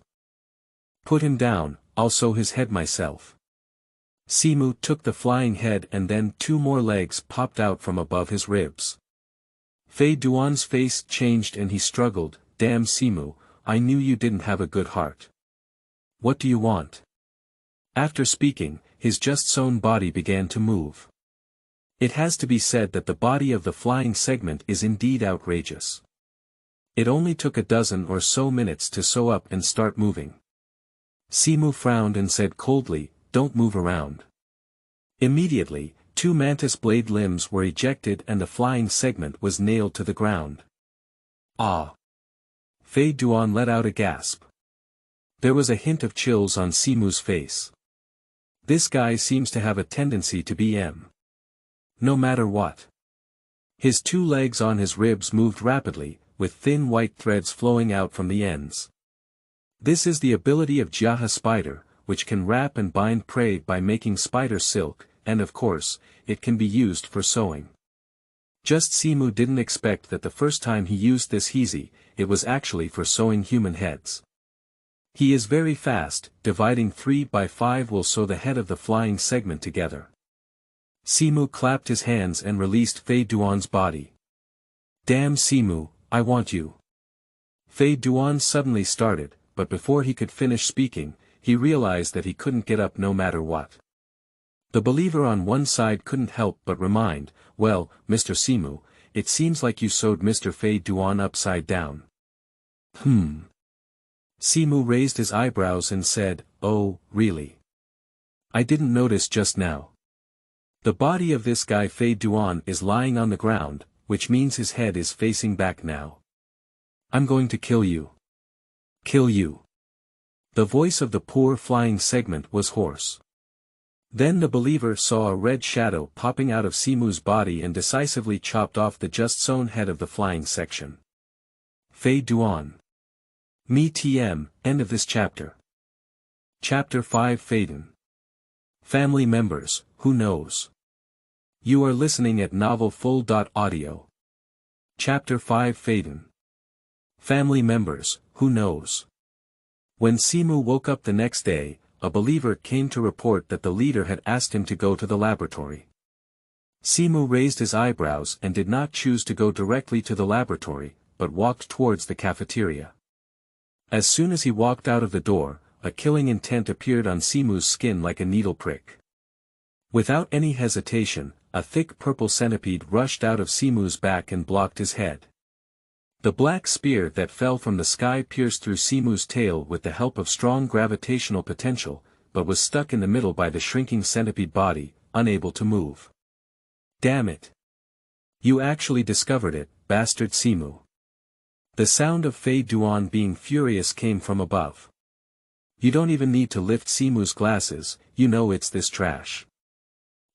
Put him down, I'll sew his head myself. Simu took the flying head and then two more legs popped out from above his ribs. Feidan's face changed and he struggled, "Damn Simu, I knew you didn't have a good heart. What do you want?" After speaking, his just sewn body began to move. It has to be said that the body of the flying segment is indeed outrageous. It only took a dozen or so minutes to sew up and start moving. Simu frowned and said coldly, "Don't move around." Immediately, two mantis blade limbs were ejected and the flying segment was nailed to the ground. Ah! Feidan let out a gasp. There was a hint of chills on Simu's face. This guy seems to have a tendency to be no matter what. His two legs on his ribs moved rapidly, with thin white threads flowing out from the ends. This is the ability of Jiaha spider, which can wrap and bind prey by making spider silk, and of course, it can be used for sewing. Just Simu didn't expect that the first time he used this hezi, it was actually for sewing human heads. He is very fast, dividing 3 by 5 will sew the head of the flying segment together. Simu clapped his hands and released Feidan's body. "Damn Simu, I want you." Feidan suddenly started, but before he could finish speaking, he realized that he couldn't get up no matter what. The believer on one side couldn't help but remind, "Well, Mr. Simu, it seems like you sewed Mr. Feidan upside down." Simu raised his eyebrows and said, "Oh, really? I didn't notice just now. The body of this guy Feidan is lying on the ground, which means his head is facing back now. I'm going to kill you. Kill you." The voice of the poor flying segment was hoarse. Then the believer saw a red shadow popping out of Simu's body and decisively chopped off the just sewn head of the flying section. Feidan. Me TM, end of this chapter. Chapter 5 Feidan. Family members, who knows? You are listening at novelfull.audio. Chapter 5 Feidan. Family members, who knows? When Simu woke up the next day, a believer came to report that the leader had asked him to go to the laboratory. Simu raised his eyebrows and did not choose to go directly to the laboratory, but walked towards the cafeteria. As soon as he walked out of the door, a killing intent appeared on Simu's skin like a needle prick. Without any hesitation, a thick purple centipede rushed out of Simu's back and blocked his head. The black spear that fell from the sky pierced through Simu's tail with the help of strong gravitational potential, but was stuck in the middle by the shrinking centipede body, unable to move. Damn it! You actually discovered it, bastard Simu. The sound of Feidan being furious came from above. You don't even need to lift Simu's glasses, you know it's this trash.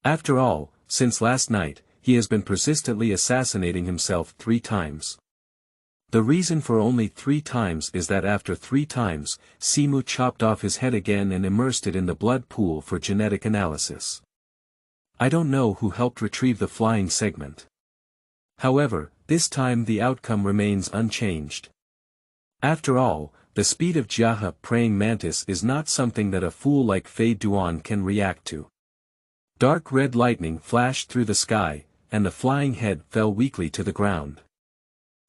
After all, since last night, he has been persistently assassinating himself 3 times. The reason for only 3 times is that after 3 times, Simu chopped off his head again and immersed it in the blood pool for genetic analysis. I don't know who helped retrieve the flying segment. However, this time the outcome remains unchanged. After all, the speed of Jaha praying mantis is not something that a fool like Feidan can react to. Dark red lightning flashed through the sky, and the flying head fell weakly to the ground.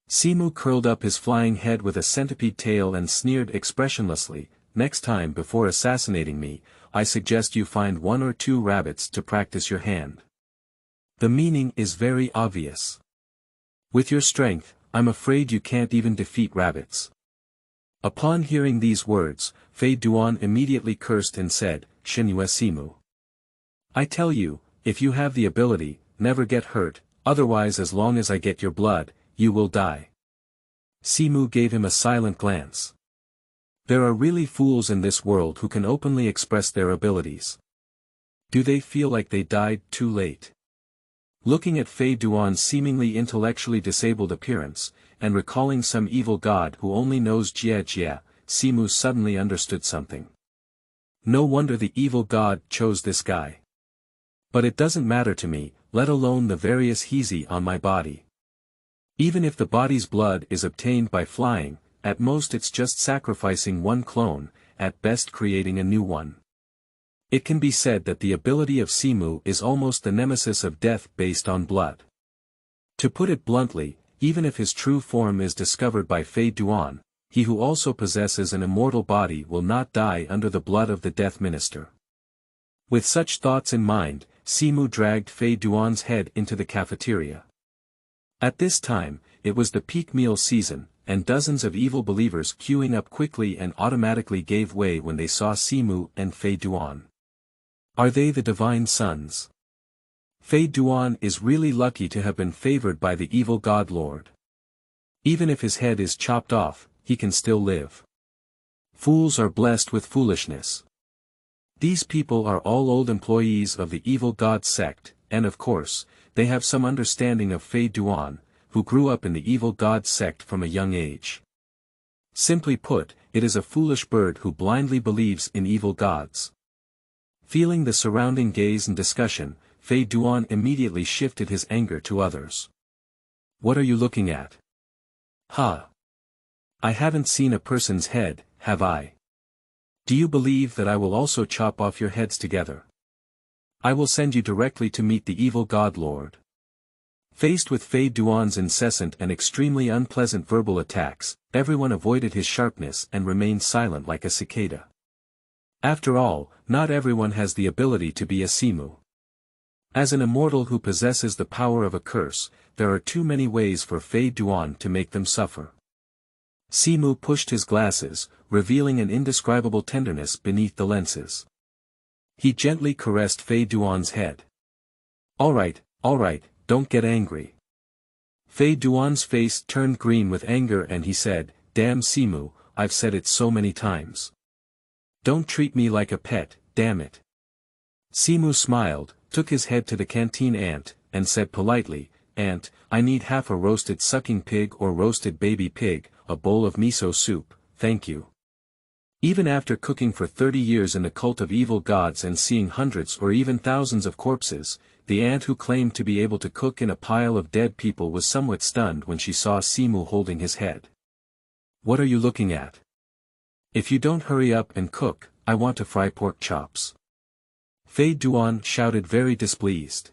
Simu curled up his flying head with a centipede tail and sneered expressionlessly, "Next time before assassinating me, I suggest you find 1 or 2 rabbits to practice your hand." The meaning is very obvious. With your strength, I'm afraid you can't even defeat rabbits. Upon hearing these words, Feidan immediately cursed and said, "Shinua Simu. I tell you, if you have the ability, never get hurt, otherwise as long as I get your blood, you will die." Simu gave him a silent glance. There are really fools in this world who can openly express their abilities. Do they feel like they died too late? Looking at Feidan's seemingly intellectually disabled appearance, and recalling some evil god who only knows Jia, Simu suddenly understood something. No wonder the evil god chose this guy. But it doesn't matter to me, let alone the various hizi on my body. Even if the body's blood is obtained by flying, at most it's just sacrificing one clone, at best creating a new one. It can be said that the ability of Simu is almost the nemesis of death based on blood. To put it bluntly, even if his true form is discovered by Feidan, he who also possesses an immortal body will not die under the blood of the Death Minister. With such thoughts in mind, Simu dragged Feidan's head into the cafeteria. At this time, it was the peak meal season, and dozens of evil believers queuing up quickly and automatically gave way when they saw Simu and Feidan. Are they the divine sons? Feidan is really lucky to have been favored by the evil god lord. Even if his head is chopped off, he can still live. Fools are blessed with foolishness. These people are all old employees of the Evil God Sect, and of course, they have some understanding of Feidan, who grew up in the Evil God Sect from a young age. Simply put, it is a foolish bird who blindly believes in evil gods. Feeling the surrounding gaze and discussion, Feidan immediately shifted his anger to others. What are you looking at? Ha! I haven't seen a person's head, have I? Do you believe that I will also chop off your heads together? I will send you directly to meet the evil god lord. Faced with Feidan's incessant and extremely unpleasant verbal attacks, everyone avoided his sharpness and remained silent like a cicada. After all, not everyone has the ability to be a Simu. As an immortal who possesses the power of a curse, there are too many ways for Feidan to make them suffer. Simu pushed his glasses, revealing an indescribable tenderness beneath the lenses. He gently caressed Feidan's head. All right, don't get angry. Feidan's face turned green with anger and he said, "Damn Simu, I've said it so many times. Don't treat me like a pet, damn it." Simu smiled, took his head to the canteen ant, and said politely, "Ant, I need half a roasted sucking pig or roasted baby pig, a bowl of miso soup, thank you." Even after cooking for 30 years in the cult of evil gods and seeing hundreds or even thousands of corpses, the ant who claimed to be able to cook in a pile of dead people was somewhat stunned when she saw Simu holding his head. "What are you looking at? If you don't hurry up and cook, I want to fry pork chops." Feidan shouted very displeased.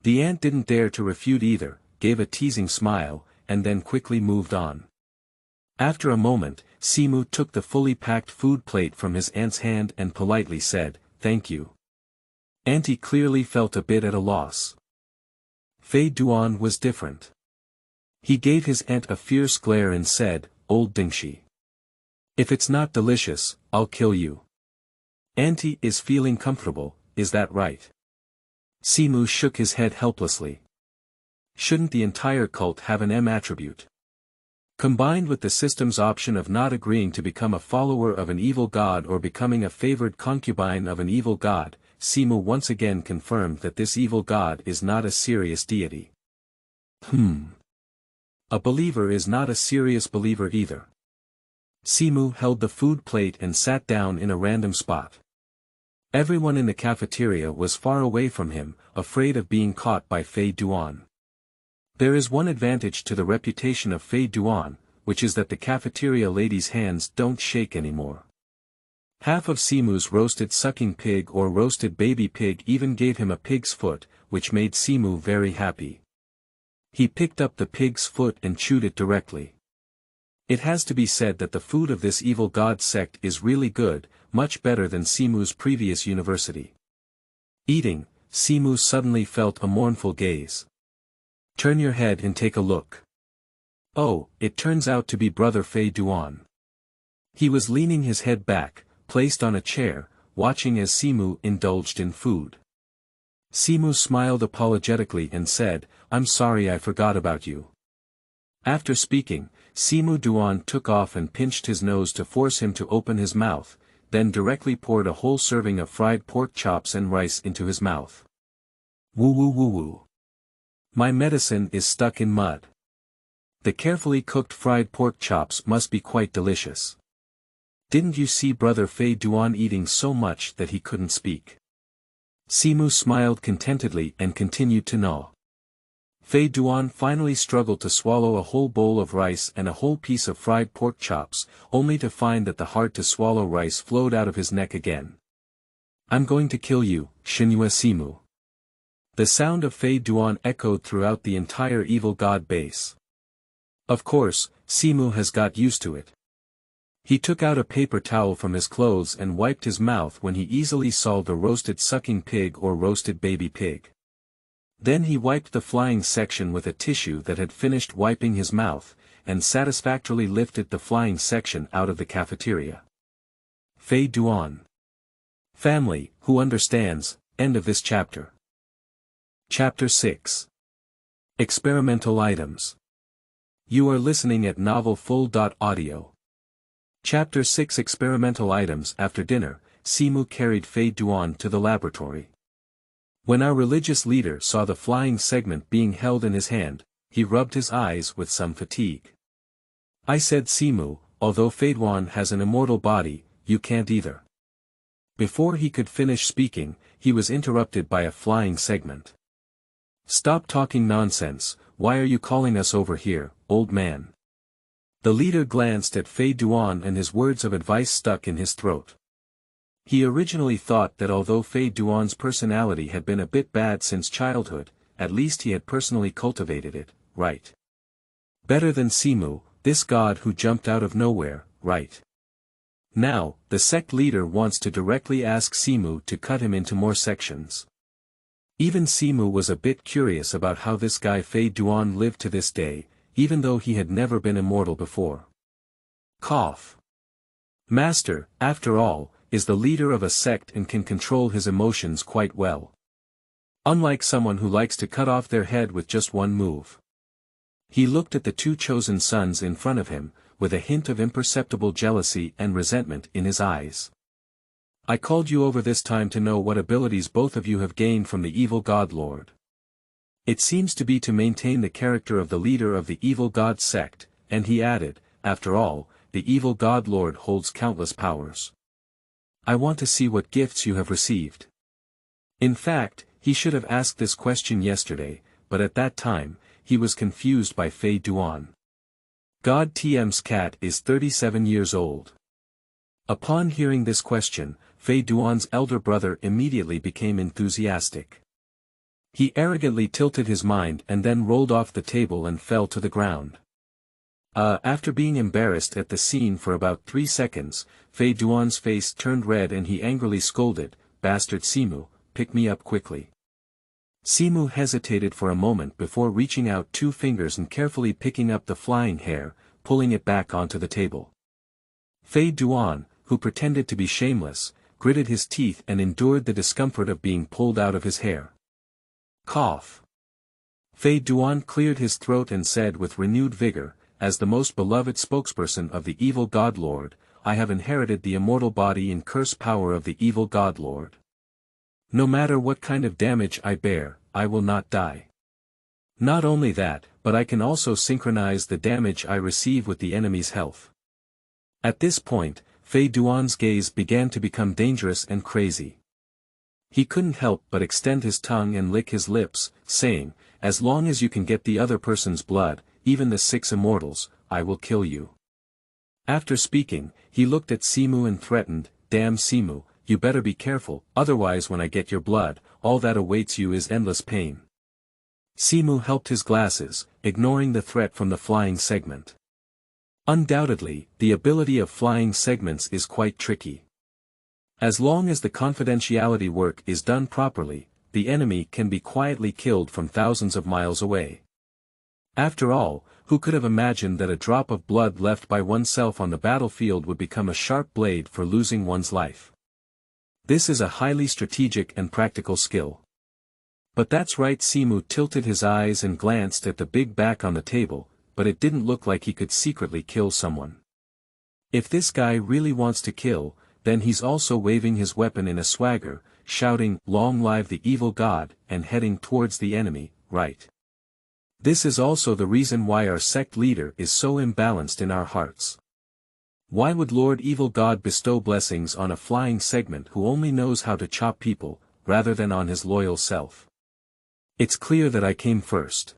The ant didn't dare to refute either, gave a teasing smile, and then quickly moved on. After a moment, Simu took the fully packed food plate from his aunt's hand and politely said, "Thank you." Auntie clearly felt a bit at a loss. Feidan was different. He gave his aunt a fierce glare and said, "Old Dingshi. If it's not delicious, I'll kill you." Auntie is feeling comfortable, is that right? Simu shook his head helplessly. Shouldn't the entire cult have an M attribute? Combined with the system's option of not agreeing to become a follower of an evil god or becoming a favored concubine of an evil god, Simu once again confirmed that this evil god is not a serious deity. A believer is not a serious believer either. Simu held the food plate and sat down in a random spot. Everyone in the cafeteria was far away from him, afraid of being caught by Feidan. There is one advantage to the reputation of Feidan, which is that the cafeteria ladies' hands don't shake anymore. Half of Simu's roasted sucking pig or roasted baby pig even gave him a pig's foot, which made Simu very happy. He picked up the pig's foot and chewed it directly. It has to be said that the food of this evil god sect is really good, much better than Simu's previous university. Eating, Simu suddenly felt a mournful gaze. "Turn your head and take a look." Oh, it turns out to be Brother Feidan. He was leaning his head back, placed on a chair, watching as Simu indulged in food. Simu smiled apologetically and said, "I'm sorry I forgot about you." After speaking, Simu Duan took off and pinched his nose to force him to open his mouth, then directly poured a whole serving of fried pork chops and rice into his mouth. Woo woo woo woo. My medicine is stuck in mud. The carefully cooked fried pork chops must be quite delicious. Didn't you see Brother Feidan eating so much that he couldn't speak? Simu smiled contentedly and continued to gnaw. Feidan finally struggled to swallow a whole bowl of rice and a whole piece of fried pork chops, only to find that the hard-to-swallow rice flowed out of his neck again. "I'm going to kill you, Shinua Simu." The sound of Feidan echoed throughout the entire evil god base. Of course, Simu has got used to it. He took out a paper towel from his clothes and wiped his mouth when he easily saw the roasted sucking pig or roasted baby pig. Then he wiped the flying section with a tissue that had finished wiping his mouth, and satisfactorily lifted the flying section out of the cafeteria. Feidan. Family, who understands, end of this chapter. Chapter 6. Experimental Items. You are listening at novelfull.audio. Chapter 6 Experimental Items. After dinner, Simu carried Feidan to the laboratory. When our religious leader saw the flying segment being held in his hand, he rubbed his eyes with some fatigue. "I said, Simu, although Feidan has an immortal body, you can't either." Before he could finish speaking, he was interrupted by a flying segment. "Stop talking nonsense, why are you calling us over here, old man?" The leader glanced at Feidan and his words of advice stuck in his throat. He originally thought that although Feidan's personality had been a bit bad since childhood, at least he had personally cultivated it, right? Better than Simu, this god who jumped out of nowhere, right? Now, the sect leader wants to directly ask Simu to cut him into more sections. Even Simu was a bit curious about how this guy Feidan lived to this day, even though he had never been immortal before. Cough. Master, after all, is the leader of a sect and can control his emotions quite well. Unlike someone who likes to cut off their head with just one move. He looked at the two chosen sons in front of him, with a hint of imperceptible jealousy and resentment in his eyes. "I called you over this time to know what abilities both of you have gained from the evil god lord. It seems to be to maintain the character of the leader of the evil god sect," and he added, "After all, the evil god lord holds countless powers. I want to see what gifts you have received." In fact, he should have asked this question yesterday, but at that time, he was confused by Feidan. God TM's cat is 37 years old. Upon hearing this question, Feidan's elder brother immediately became enthusiastic. He arrogantly tilted his mind and then rolled off the table and fell to the ground. After being embarrassed at the scene for about 3 seconds, Feidan's face turned red and he angrily scolded, "Bastard Simu, pick me up quickly." Simu hesitated for a moment before reaching out 2 fingers and carefully picking up the flying hair, pulling it back onto the table. Feidan, who pretended to be shameless, gritted his teeth and endured the discomfort of being pulled out of his hair. Cough. Feidan cleared his throat and said with renewed vigor, "As the most beloved spokesperson of the evil God Lord, I have inherited the immortal body and curse power of the evil God Lord. No matter what kind of damage I bear, I will not die. Not only that, but I can also synchronize the damage I receive with the enemy's health." At this point, Feidan's gaze began to become dangerous and crazy. He couldn't help but extend his tongue and lick his lips, saying, "As long as you can get the other person's blood, even the 6 immortals, I will kill you." After speaking, he looked at Simu and threatened, "Damn Simu, you better be careful, otherwise when I get your blood, all that awaits you is endless pain." Simu helped his glasses, ignoring the threat from the flying segment. Undoubtedly, the ability of flying segments is quite tricky. As long as the confidentiality work is done properly, the enemy can be quietly killed from thousands of miles away. After all, who could have imagined that a drop of blood left by oneself on the battlefield would become a sharp blade for losing one's life? This is a highly strategic and practical skill. But that's right. Simu tilted his eyes and glanced at the big back on the table, but it didn't look like he could secretly kill someone. If this guy really wants to kill, then he's also waving his weapon in a swagger, shouting, "Long live the evil god," and heading towards the enemy, right? This is also the reason why our sect leader is so imbalanced in our hearts. Why would Lord Evil God bestow blessings on a flying segment who only knows how to chop people, rather than on his loyal self? It's clear that I came first.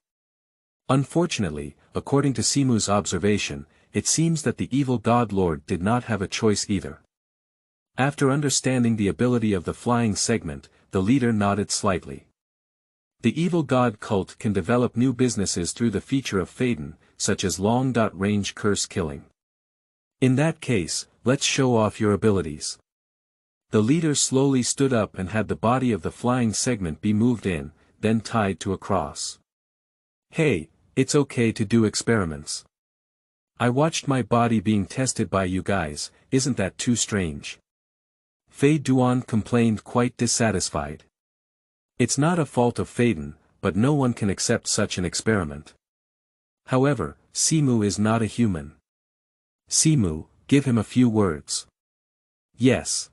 Unfortunately, according to Simu's observation, it seems that the evil God Lord did not have a choice either. After understanding the ability of the flying segment, the leader nodded slightly. The evil god cult can develop new businesses through the feature of Feidan, such as long-range curse killing. In that case, let's show off your abilities. The leader slowly stood up and had the body of the flying segment be moved in, then tied to a cross. "Hey, it's okay to do experiments. I watched my body being tested by you guys, isn't that too strange?" Feidan complained, quite dissatisfied. It's not a fault of Feidan, but no one can accept such an experiment. However, Simu is not a human. "Simu, give him a few words." "Yes."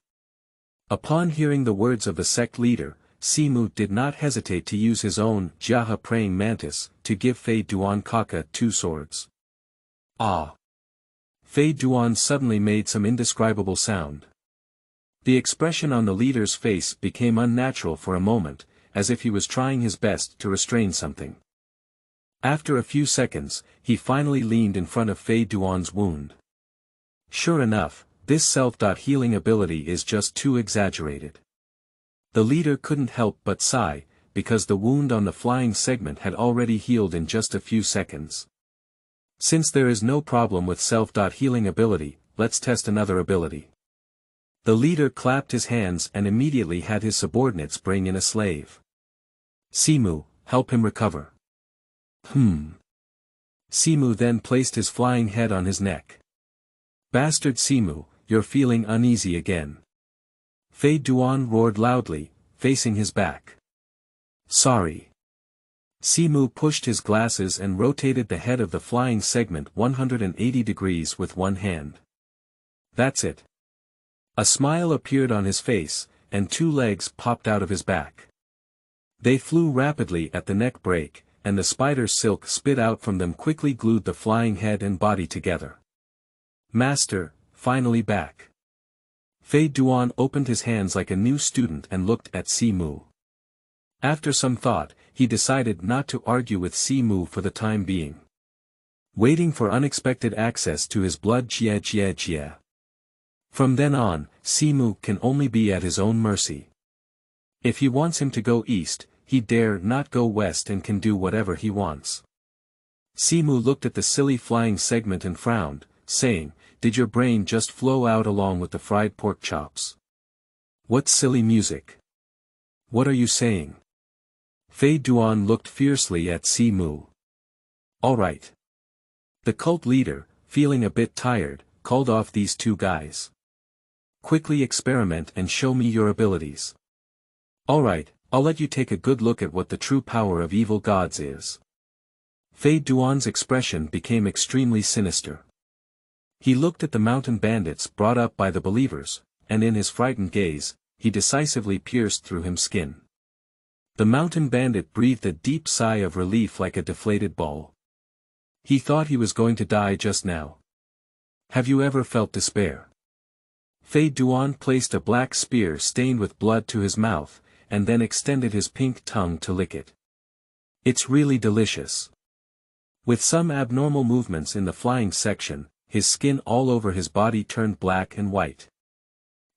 Upon hearing the words of the sect leader, Simu did not hesitate to use his own Jaha praying mantis to give Feidan Kaka 2 swords. Ah! Feidan suddenly made some indescribable sound. The expression on the leader's face became unnatural for a moment, as if he was trying his best to restrain something. After a few seconds, he finally leaned in front of Feidan's wound. Sure enough, this self-healing ability is just too exaggerated. The leader couldn't help but sigh, because the wound on the flying segment had already healed in just a few seconds. Since there is no problem with self-healing ability, let's test another ability. The leader clapped his hands and immediately had his subordinates bring in a slave. "Simu, help him recover." Simu then placed his flying head on his neck. "Bastard Simu, you're feeling uneasy again." Feidan roared loudly, facing his back. "Sorry." Simu pushed his glasses and rotated the head of the flying segment 180 degrees with one hand. "That's it." A smile appeared on his face, and 2 legs popped out of his back. They flew rapidly at the neck break, and the spider's silk spit out from them quickly glued the flying head and body together. "Master, finally back." Feidan opened his hands like a new student and looked at Simu. After some thought, he decided not to argue with Simu for the time being. Waiting for unexpected access to his blood. From then on, Simu can only be at his own mercy. If he wants him to go east, he dare not go west and can do whatever he wants. Simu looked at the silly flying segment and frowned, saying, "Did your brain just flow out along with the fried pork chops? What silly music. What are you saying?" Feidan looked fiercely at Simu. All right. The cult leader, feeling a bit tired, called off these two guys. Quickly experiment and show me your abilities. All right, I'll let you take a good look at what the true power of evil gods is. Feidan's expression became extremely sinister. He looked at the mountain bandits brought up by the believers, and in his frightened gaze, he decisively pierced through his skin. The mountain bandit breathed a deep sigh of relief like a deflated ball. He thought he was going to die just now. Have you ever felt despair? Feidan placed a black spear stained with blood to his mouth, and then extended his pink tongue to lick it. It's really delicious. With some abnormal movements in the flying section, his skin all over his body turned black and white.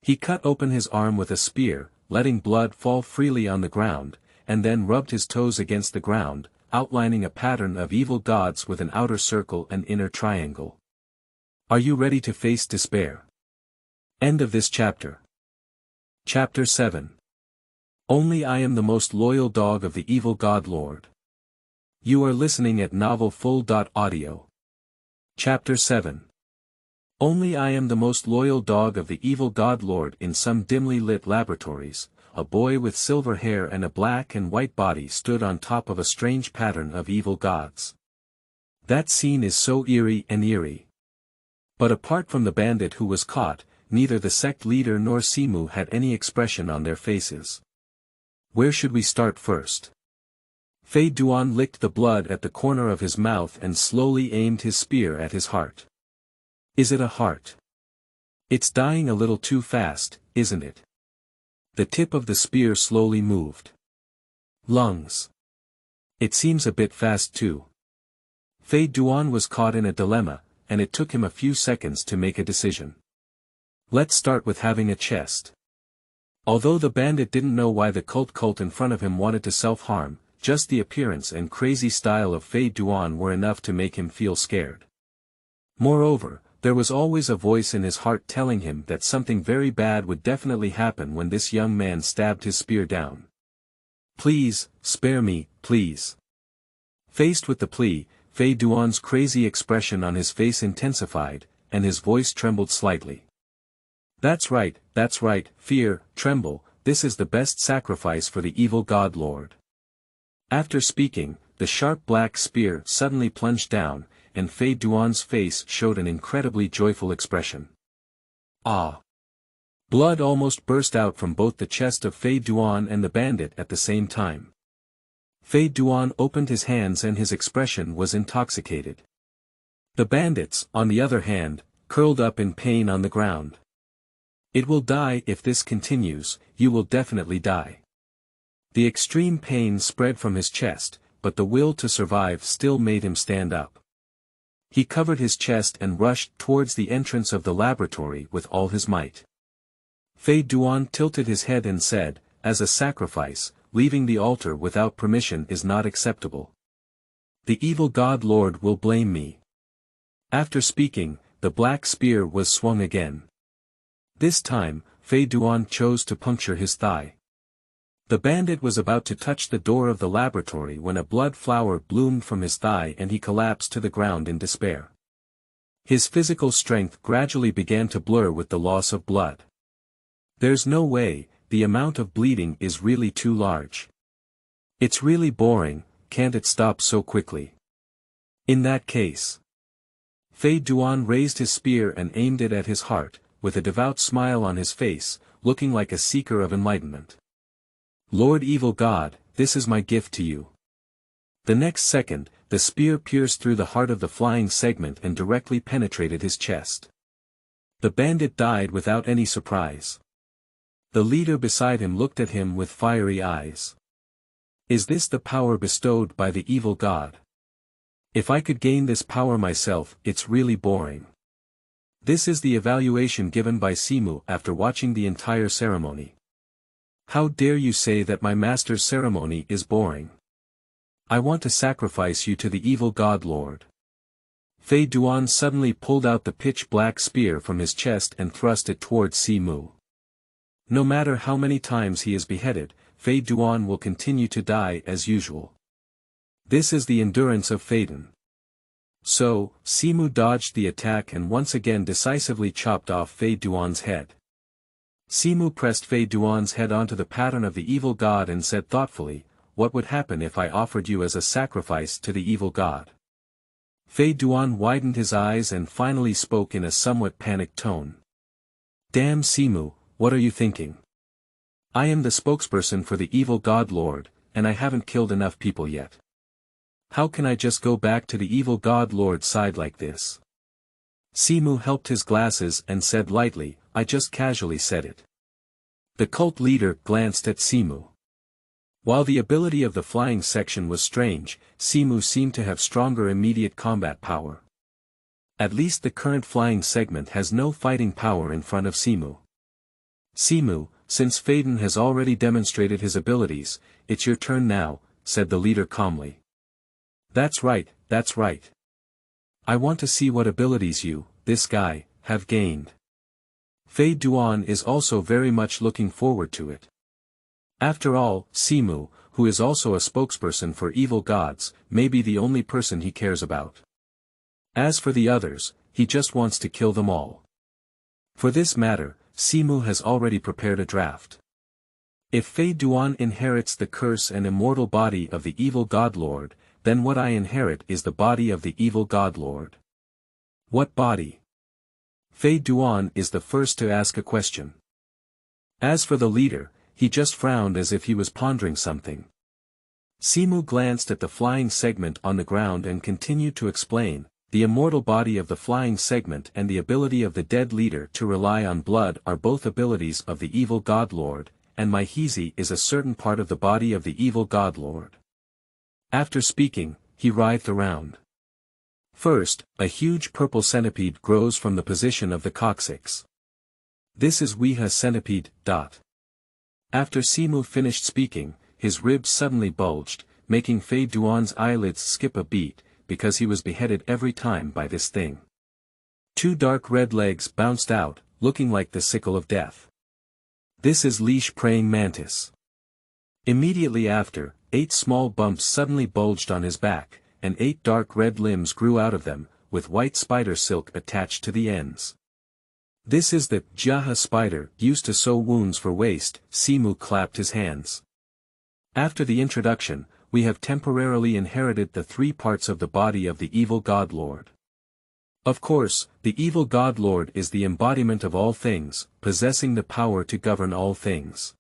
He cut open his arm with a spear, letting blood fall freely on the ground, and then rubbed his toes against the ground, outlining a pattern of evil gods with an outer circle and inner triangle. Are you ready to face despair? End of this chapter. Chapter 7. Only I am the most loyal dog of the evil god lord. You are listening at novelfull.audio. Chapter 7. Only I am the most loyal dog of the evil god lord. In some dimly lit laboratories, a boy with silver hair and a black and white body stood on top of a strange pattern of evil gods. That scene is so eerie and eerie. But apart from the bandit who was caught, neither the sect leader nor Simu had any expression on their faces. Where should we start first? Feidan licked the blood at the corner of his mouth and slowly aimed his spear at his heart. Is it a heart? It's dying a little too fast, isn't it? The tip of the spear slowly moved. Lungs. It seems a bit fast too. Feidan was caught in a dilemma, and it took him a few seconds to make a decision. Let's start with having a chest. Although the bandit didn't know why the cult in front of him wanted to self-harm, just the appearance and crazy style of Feidan were enough to make him feel scared. Moreover, there was always a voice in his heart telling him that something very bad would definitely happen when this young man stabbed his spear down. Please, spare me, please. Faced with the plea, Feidan's crazy expression on his face intensified, and his voice trembled slightly. That's right, fear, tremble, this is the best sacrifice for the evil god lord. After speaking, the sharp black spear suddenly plunged down, and Feidan's face showed an incredibly joyful expression. Ah! Blood almost burst out from both the chest of Feidan and the bandit at the same time. Feidan opened his hands and his expression was intoxicated. The bandits, on the other hand, curled up in pain on the ground. It will die if this continues, you will definitely die. The extreme pain spread from his chest, but the will to survive still made him stand up. He covered his chest and rushed towards the entrance of the laboratory with all his might. Feidan tilted his head and said, as a sacrifice, leaving the altar without permission is not acceptable. The evil god lord will blame me. After speaking, the black spear was swung again. This time, Feidan chose to puncture his thigh. The bandit was about to touch the door of the laboratory when a blood flower bloomed from his thigh and he collapsed to the ground in despair. His physical strength gradually began to blur with the loss of blood. There's no way, the amount of bleeding is really too large. It's really boring, can't it stop so quickly? In that case. Feidan raised his spear and aimed it at his heart, with a devout smile on his face, looking like a seeker of enlightenment. Lord Evil God, this is my gift to you. The next second, the spear pierced through the heart of the flying segment and directly penetrated his chest. The bandit died without any surprise. The leader beside him looked at him with fiery eyes. Is this the power bestowed by the evil god? If I could gain this power myself, it's really boring. This is the evaluation given by Simu after watching the entire ceremony. How dare you say that my master's ceremony is boring? I want to sacrifice you to the evil god lord. Feidan suddenly pulled out the pitch-black spear from his chest and thrust it towards Simu. No matter how many times he is beheaded, Feidan will continue to die as usual. This is the endurance of Feidan. So, Simu dodged the attack and once again decisively chopped off Feidan's head. Simu pressed Feidan's head onto the pattern of the evil god and said thoughtfully, "What would happen if I offered you as a sacrifice to the evil god?" Feidan widened his eyes and finally spoke in a somewhat panicked tone. "Damn Simu, what are you thinking? I am the spokesperson for the evil god lord, and I haven't killed enough people yet. How can I just go back to the evil god lord's side like this?" Simu helped his glasses and said lightly, "I just casually said it." The cult leader glanced at Simu. While the ability of the flying section was strange, Simu seemed to have stronger immediate combat power. At least the current flying segment has no fighting power in front of Simu. "Simu, since Feidan has already demonstrated his abilities, it's your turn now," said the leader calmly. That's right. I want to see what abilities you, this guy, have gained." Feidan is also very much looking forward to it. After all, Simu, who is also a spokesperson for evil gods, may be the only person he cares about. As for the others, he just wants to kill them all. For this matter, Simu has already prepared a draft. If Feidan inherits the curse and immortal body of the evil god lord, then what I inherit is the body of the evil god lord. What body? Feidan is the first to ask a question. As for the leader, he just frowned as if he was pondering something. Simu glanced at the flying segment on the ground and continued to explain, "The immortal body of the flying segment and the ability of the dead leader to rely on blood are both abilities of the evil god lord, and my Hizi is a certain part of the body of the evil god lord." After speaking, he writhed around. First, a huge purple centipede grows from the position of the coccyx. This is Weha centipede. After Simu finished speaking, his ribs suddenly bulged, making Feidan's eyelids skip a beat, because he was beheaded every time by this thing. Two dark red legs bounced out, looking like the sickle of death. This is leash praying mantis. Immediately after, 8 small bumps suddenly bulged on his back, and 8 dark red limbs grew out of them, with white spider silk attached to the ends. This is the Jaha spider used to sew wounds for waste. Simu clapped his hands. After the introduction, we have temporarily inherited the 3 parts of the body of the evil god lord. Of course, the evil god lord is the embodiment of all things, possessing the power to govern all things.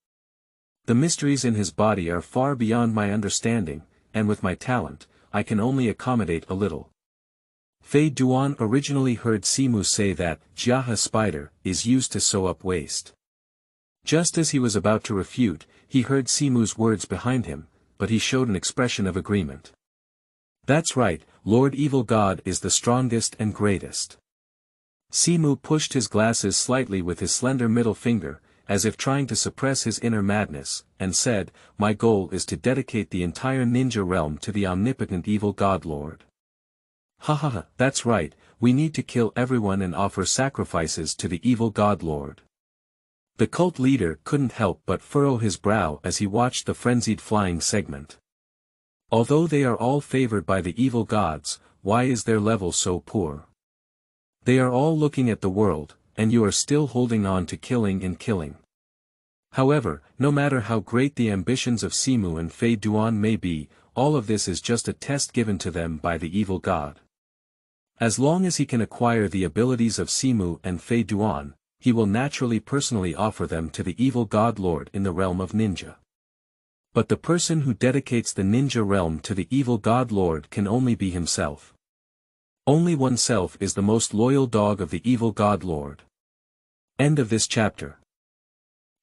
The mysteries in his body are far beyond my understanding, and with my talent, I can only accommodate a little. Feidan originally heard Simu say that Jaha spider is used to sew up waste. Just as he was about to refute, he heard Simu's words behind him, but he showed an expression of agreement. "That's right, Lord Evil God is the strongest and greatest." Simu pushed his glasses slightly with his slender middle finger, as if trying to suppress his inner madness, and said, "My goal is to dedicate the entire ninja realm to the omnipotent evil god lord." "Ha, that's right, we need to kill everyone and offer sacrifices to the evil god lord." The cult leader couldn't help but furrow his brow as he watched the frenzied flying segment. Although they are all favored by the evil gods, why is their level so poor? They are all looking at the world, and you are still holding on to killing and killing. However, no matter how great the ambitions of Simu and Feidan may be, all of this is just a test given to them by the evil god. As long as he can acquire the abilities of Simu and Feidan, he will naturally personally offer them to the evil god lord in the realm of ninja. But the person who dedicates the ninja realm to the evil god lord can only be himself. Only oneself is the most loyal dog of the evil god lord. End of this chapter.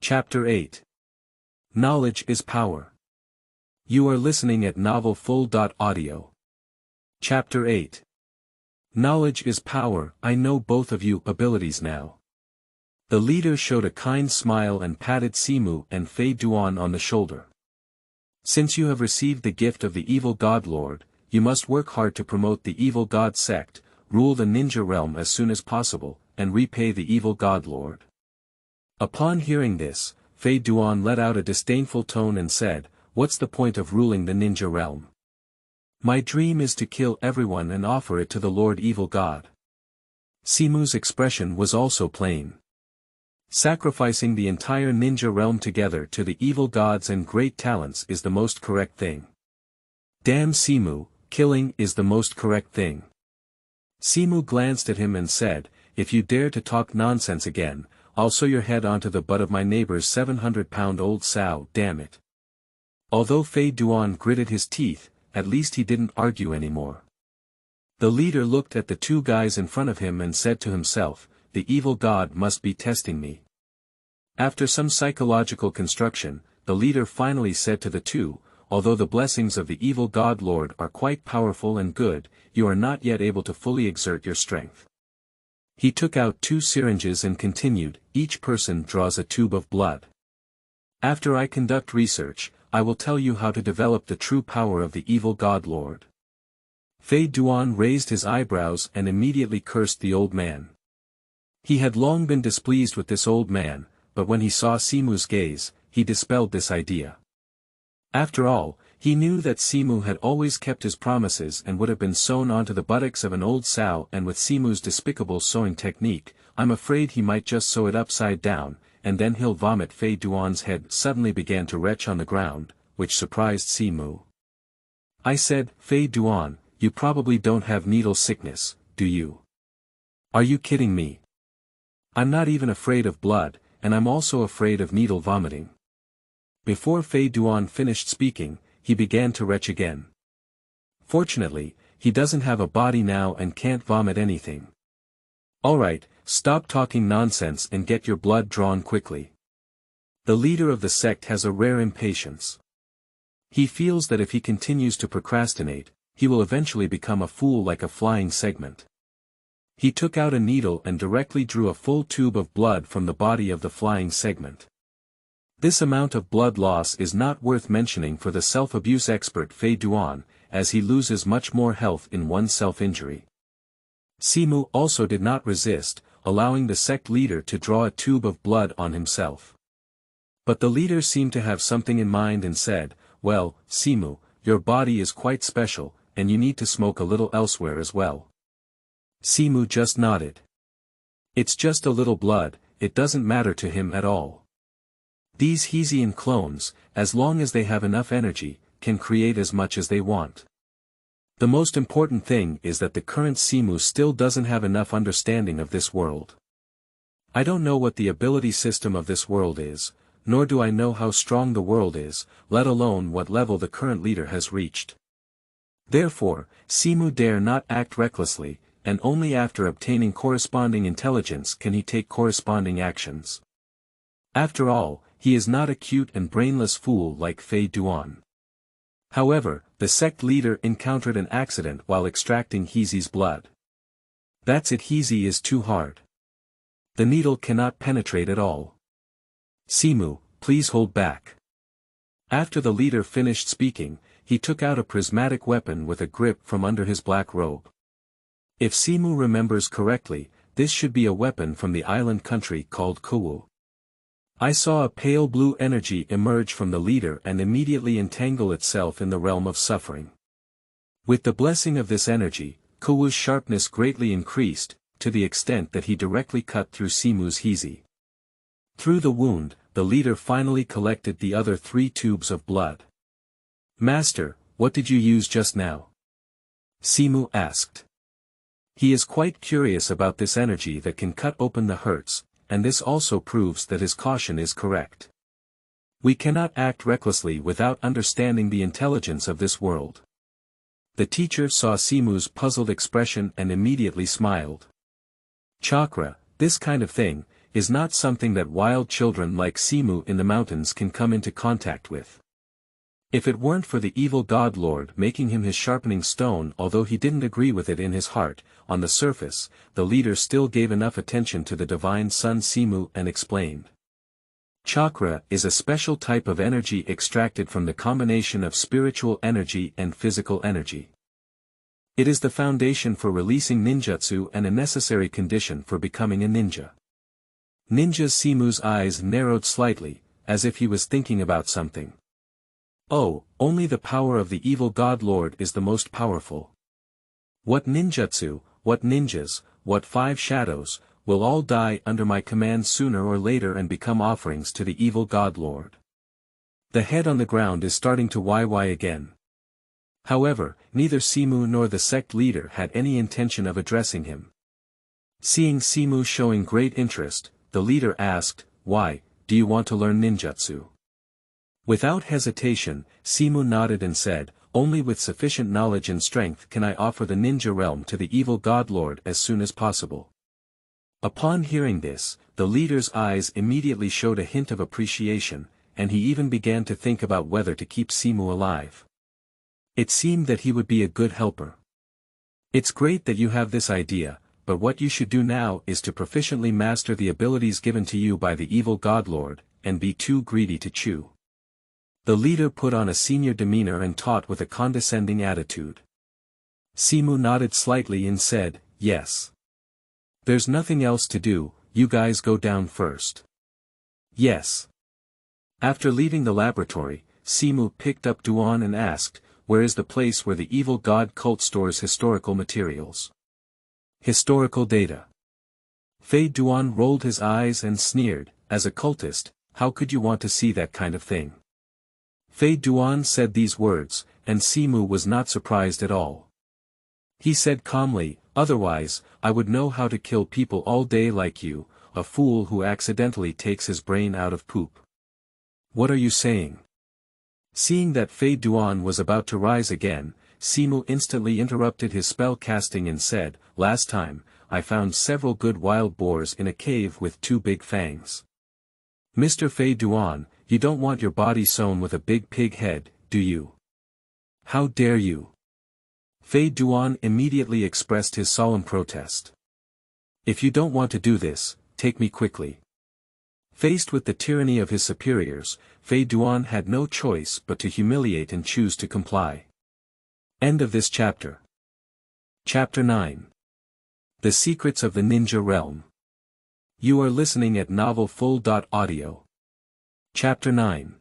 Chapter 8. Knowledge is Power. You are listening at novelfull.audio. Chapter 8. Knowledge is Power. I know both of you abilities now. The leader showed a kind smile and patted Simu and Feidan on the shoulder. Since you have received the gift of the evil god lord, you must work hard to promote the Evil God Sect, rule the ninja realm as soon as possible, and repay the evil god lord. Upon hearing this, Feidan let out a disdainful tone and said, "What's the point of ruling the ninja realm? My dream is to kill everyone and offer it to the Lord Evil God." Simu's expression was also plain. Sacrificing the entire ninja realm together to the evil gods and great talents is the most correct thing. Damn Simu, killing is the most correct thing. Simu glanced at him and said, "If you dare to talk nonsense again, I'll sew your head onto the butt of my neighbor's 700-pound-old sow, damn it." Although Feidan gritted his teeth, at least he didn't argue anymore. The leader looked at the two guys in front of him and said to himself, "The evil god must be testing me." After some psychological construction, the leader finally said to the two, "Although the blessings of the evil god lord are quite powerful and good, you are not yet able to fully exert your strength." He took out 2 syringes and continued, "Each person draws a tube of blood. After I conduct research, I will tell you how to develop the true power of the evil god lord." Feidan raised his eyebrows and immediately cursed the old man. He had long been displeased with this old man, but when he saw Simu's gaze, he dispelled this idea. After all, he knew that Simu had always kept his promises and would have been sewn onto the buttocks of an old sow, and with Simu's despicable sewing technique, I'm afraid he might just sew it upside down, and then he'll vomit. Feidan's head suddenly began to retch on the ground, which surprised Simu. "I said, Feidan, you probably don't have needle sickness, do you? Are you kidding me? I'm not even afraid of blood, and I'm also afraid of needle vomiting." Before Feidan finished speaking, he began to retch again. Fortunately, he doesn't have a body now and can't vomit anything. "Alright, stop talking nonsense and get your blood drawn quickly." The leader of the sect has a rare impatience. He feels that if he continues to procrastinate, he will eventually become a fool like a flying segment. He took out a needle and directly drew a full tube of blood from the body of the flying segment. This amount of blood loss is not worth mentioning for the self-abuse expert Feidan, as he loses much more health in one self-injury. Simu also did not resist, allowing the sect leader to draw a tube of blood on himself. But the leader seemed to have something in mind and said, "Well, Simu, your body is quite special, and you need to smoke a little elsewhere as well." Simu just nodded. It's just a little blood, it doesn't matter to him at all. These Hesian clones, as long as they have enough energy, can create as much as they want. The most important thing is that the current Simu still doesn't have enough understanding of this world. I don't know what the ability system of this world is, nor do I know how strong the world is, let alone what level the current leader has reached. Therefore, Simu dare not act recklessly, and only after obtaining corresponding intelligence can he take corresponding actions. After all, he is not a cute and brainless fool like Feidan. However, the sect leader encountered an accident while extracting Hezi's blood. That's it, Hezi is too hard. The needle cannot penetrate at all. Simu, please hold back. After the leader finished speaking, he took out a prismatic weapon with a grip from under his black robe. If Simu remembers correctly, this should be a weapon from the island country called Kuwu. I saw a pale blue energy emerge from the leader and immediately entangle itself in the realm of suffering. With the blessing of this energy, Kuwu's sharpness greatly increased, to the extent that he directly cut through Simu's Hezi. Through the wound, the leader finally collected the other 3 tubes of blood. "Master, what did you use just now?" Simu asked. He is quite curious about this energy that can cut open the hurts, and this also proves that his caution is correct. We cannot act recklessly without understanding the intelligence of this world. The teacher saw Simu's puzzled expression and immediately smiled. Chakra, this kind of thing, is not something that wild children like Simu in the mountains can come into contact with. If it weren't for the evil god lord making him his sharpening stone, although he didn't agree with it in his heart, on the surface, the leader still gave enough attention to the Divine Son Simu and explained. Chakra is a special type of energy extracted from the combination of spiritual energy and physical energy. It is the foundation for releasing ninjutsu and a necessary condition for becoming a ninja. Ninja Simu's eyes narrowed slightly, as if he was thinking about something. Oh, only the power of the evil god lord is the most powerful. What ninjutsu, what ninjas, what 5 shadows, will all die under my command sooner or later and become offerings to the evil god lord. The head on the ground is starting to YY again. However, neither Simu nor the sect leader had any intention of addressing him. Seeing Simu showing great interest, the leader asked, "Why, do you want to learn ninjutsu?" Without hesitation, Simu nodded and said, "Only with sufficient knowledge and strength can I offer the ninja realm to the evil god lord as soon as possible." Upon hearing this, the leader's eyes immediately showed a hint of appreciation, and he even began to think about whether to keep Simu alive. It seemed that he would be a good helper. "It's great that you have this idea, but what you should do now is to proficiently master the abilities given to you by the evil god lord, and be too greedy to chew." The leader put on a senior demeanor and taught with a condescending attitude. Simu nodded slightly and said, "Yes. There's nothing else to do, you guys go down first." "Yes." After leaving the laboratory, Simu picked up Duan and asked, "Where is the place where the evil god cult stores historical materials?" "Historical data." Feidan rolled his eyes and sneered, "As a cultist, how could you want to see that kind of thing?" Feidan said these words, and Simu was not surprised at all. He said calmly, "Otherwise, I would know how to kill people all day like you, a fool who accidentally takes his brain out of poop." "What are you saying?" Seeing that Feidan was about to rise again, Simu instantly interrupted his spell casting and said, "Last time, I found several good wild boars in a cave with 2 big fangs. Mr. Feidan, you don't want your body sewn with a big pig head, do you? How dare you?" Feidan immediately expressed his solemn protest. "If you don't want to do this, take me quickly." Faced with the tyranny of his superiors, Feidan had no choice but to humiliate and choose to comply. End of this chapter. Chapter 9. The Secrets of the Ninja Realm. You are listening at novelfull.audio. Chapter 9.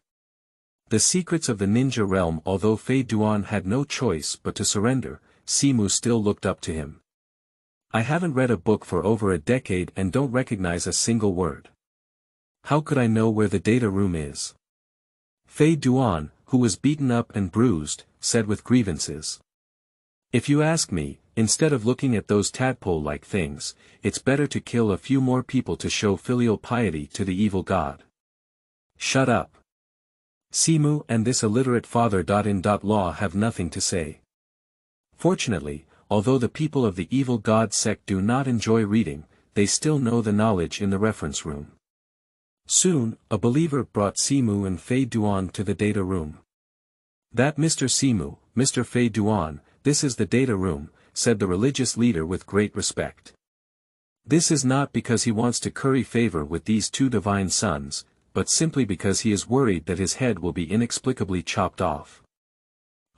The Secrets of the Ninja Realm. Although Feidan had no choice but to surrender, Simu still looked up to him. "I haven't read a book for over a decade and don't recognize a single word. How could I know where the data room is?" Feidan, who was beaten up and bruised, said with grievances. "If you ask me, instead of looking at those tadpole-like things, it's better to kill a few more people to show filial piety to the evil god." "Shut up. Simu and this illiterate father-in-law have nothing to say." Fortunately, although the people of the Evil God Sect do not enjoy reading, they still know the knowledge in the reference room. Soon, a believer brought Simu and Feidan to the data room. "That Mr. Simu, Mr. Feidan, this is the data room," said the religious leader with great respect. This is not because he wants to curry favor with these 2 divine sons, but simply because he is worried that his head will be inexplicably chopped off.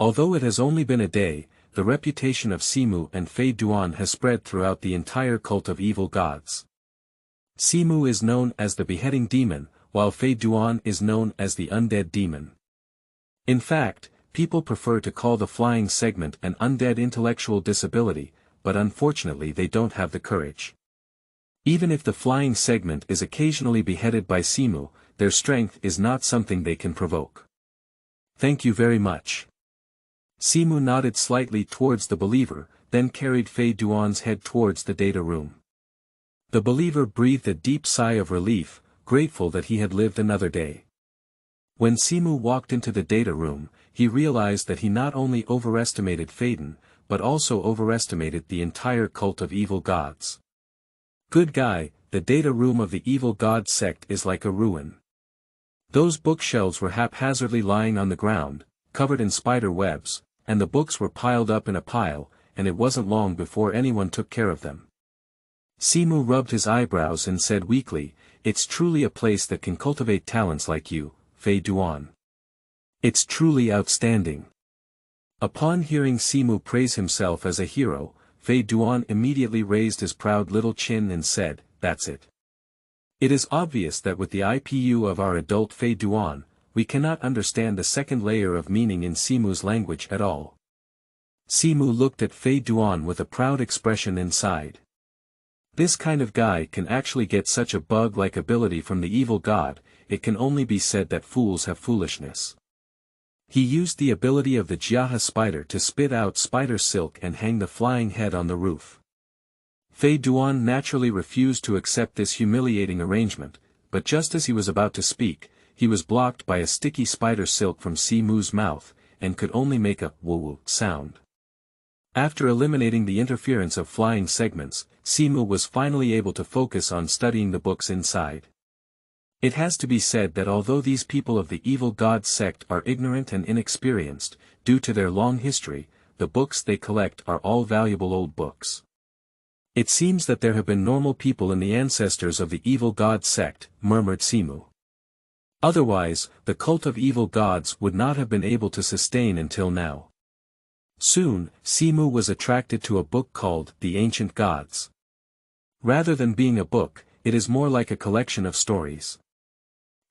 Although it has only been a day, the reputation of Simu and Feidan has spread throughout the entire cult of evil gods. Simu is known as the beheading demon, while Feidan is known as the undead demon. In fact, people prefer to call the flying segment an undead intellectual disability, but unfortunately they don't have the courage. Even if the flying segment is occasionally beheaded by Simu, their strength is not something they can provoke. "Thank you very much." Simu nodded slightly towards the believer, then carried Feidan's head towards the data room. The believer breathed a deep sigh of relief, grateful that he had lived another day. When Simu walked into the data room, he realized that he not only overestimated Feidan, but also overestimated the entire cult of evil gods. "Good guy, the data room of the Evil God Sect is like a ruin. Those bookshelves were haphazardly lying on the ground, covered in spider webs, and the books were piled up in a pile, and it wasn't long before anyone took care of them." Simu rubbed his eyebrows and said weakly, "It's truly a place that can cultivate talents like you, Feidan. It's truly outstanding." Upon hearing Simu praise himself as a hero, Feidan immediately raised his proud little chin and said, "That's it. It is obvious that with the IPU of our adult Feidan, we cannot understand the second layer of meaning in Simu's language at all. Simu looked at Feidan with a proud expression inside. This kind of guy can actually get such a bug-like ability from the evil god, it can only be said that fools have foolishness. He used the ability of the Jiaha spider to spit out spider silk and hang the flying head on the roof. Feidan naturally refused to accept this humiliating arrangement, but just as he was about to speak, he was blocked by a sticky spider silk from Simu's mouth, and could only make a woo-woo sound. After eliminating the interference of flying segments, Simu was finally able to focus on studying the books inside. It has to be said that although these people of the Evil God Sect are ignorant and inexperienced, due to their long history, the books they collect are all valuable old books. It seems that there have been normal people in the ancestors of the Evil God Sect, murmured Simu. Otherwise, the cult of evil gods would not have been able to sustain until now. Soon, Simu was attracted to a book called The Ancient Gods. Rather than being a book, it is more like a collection of stories.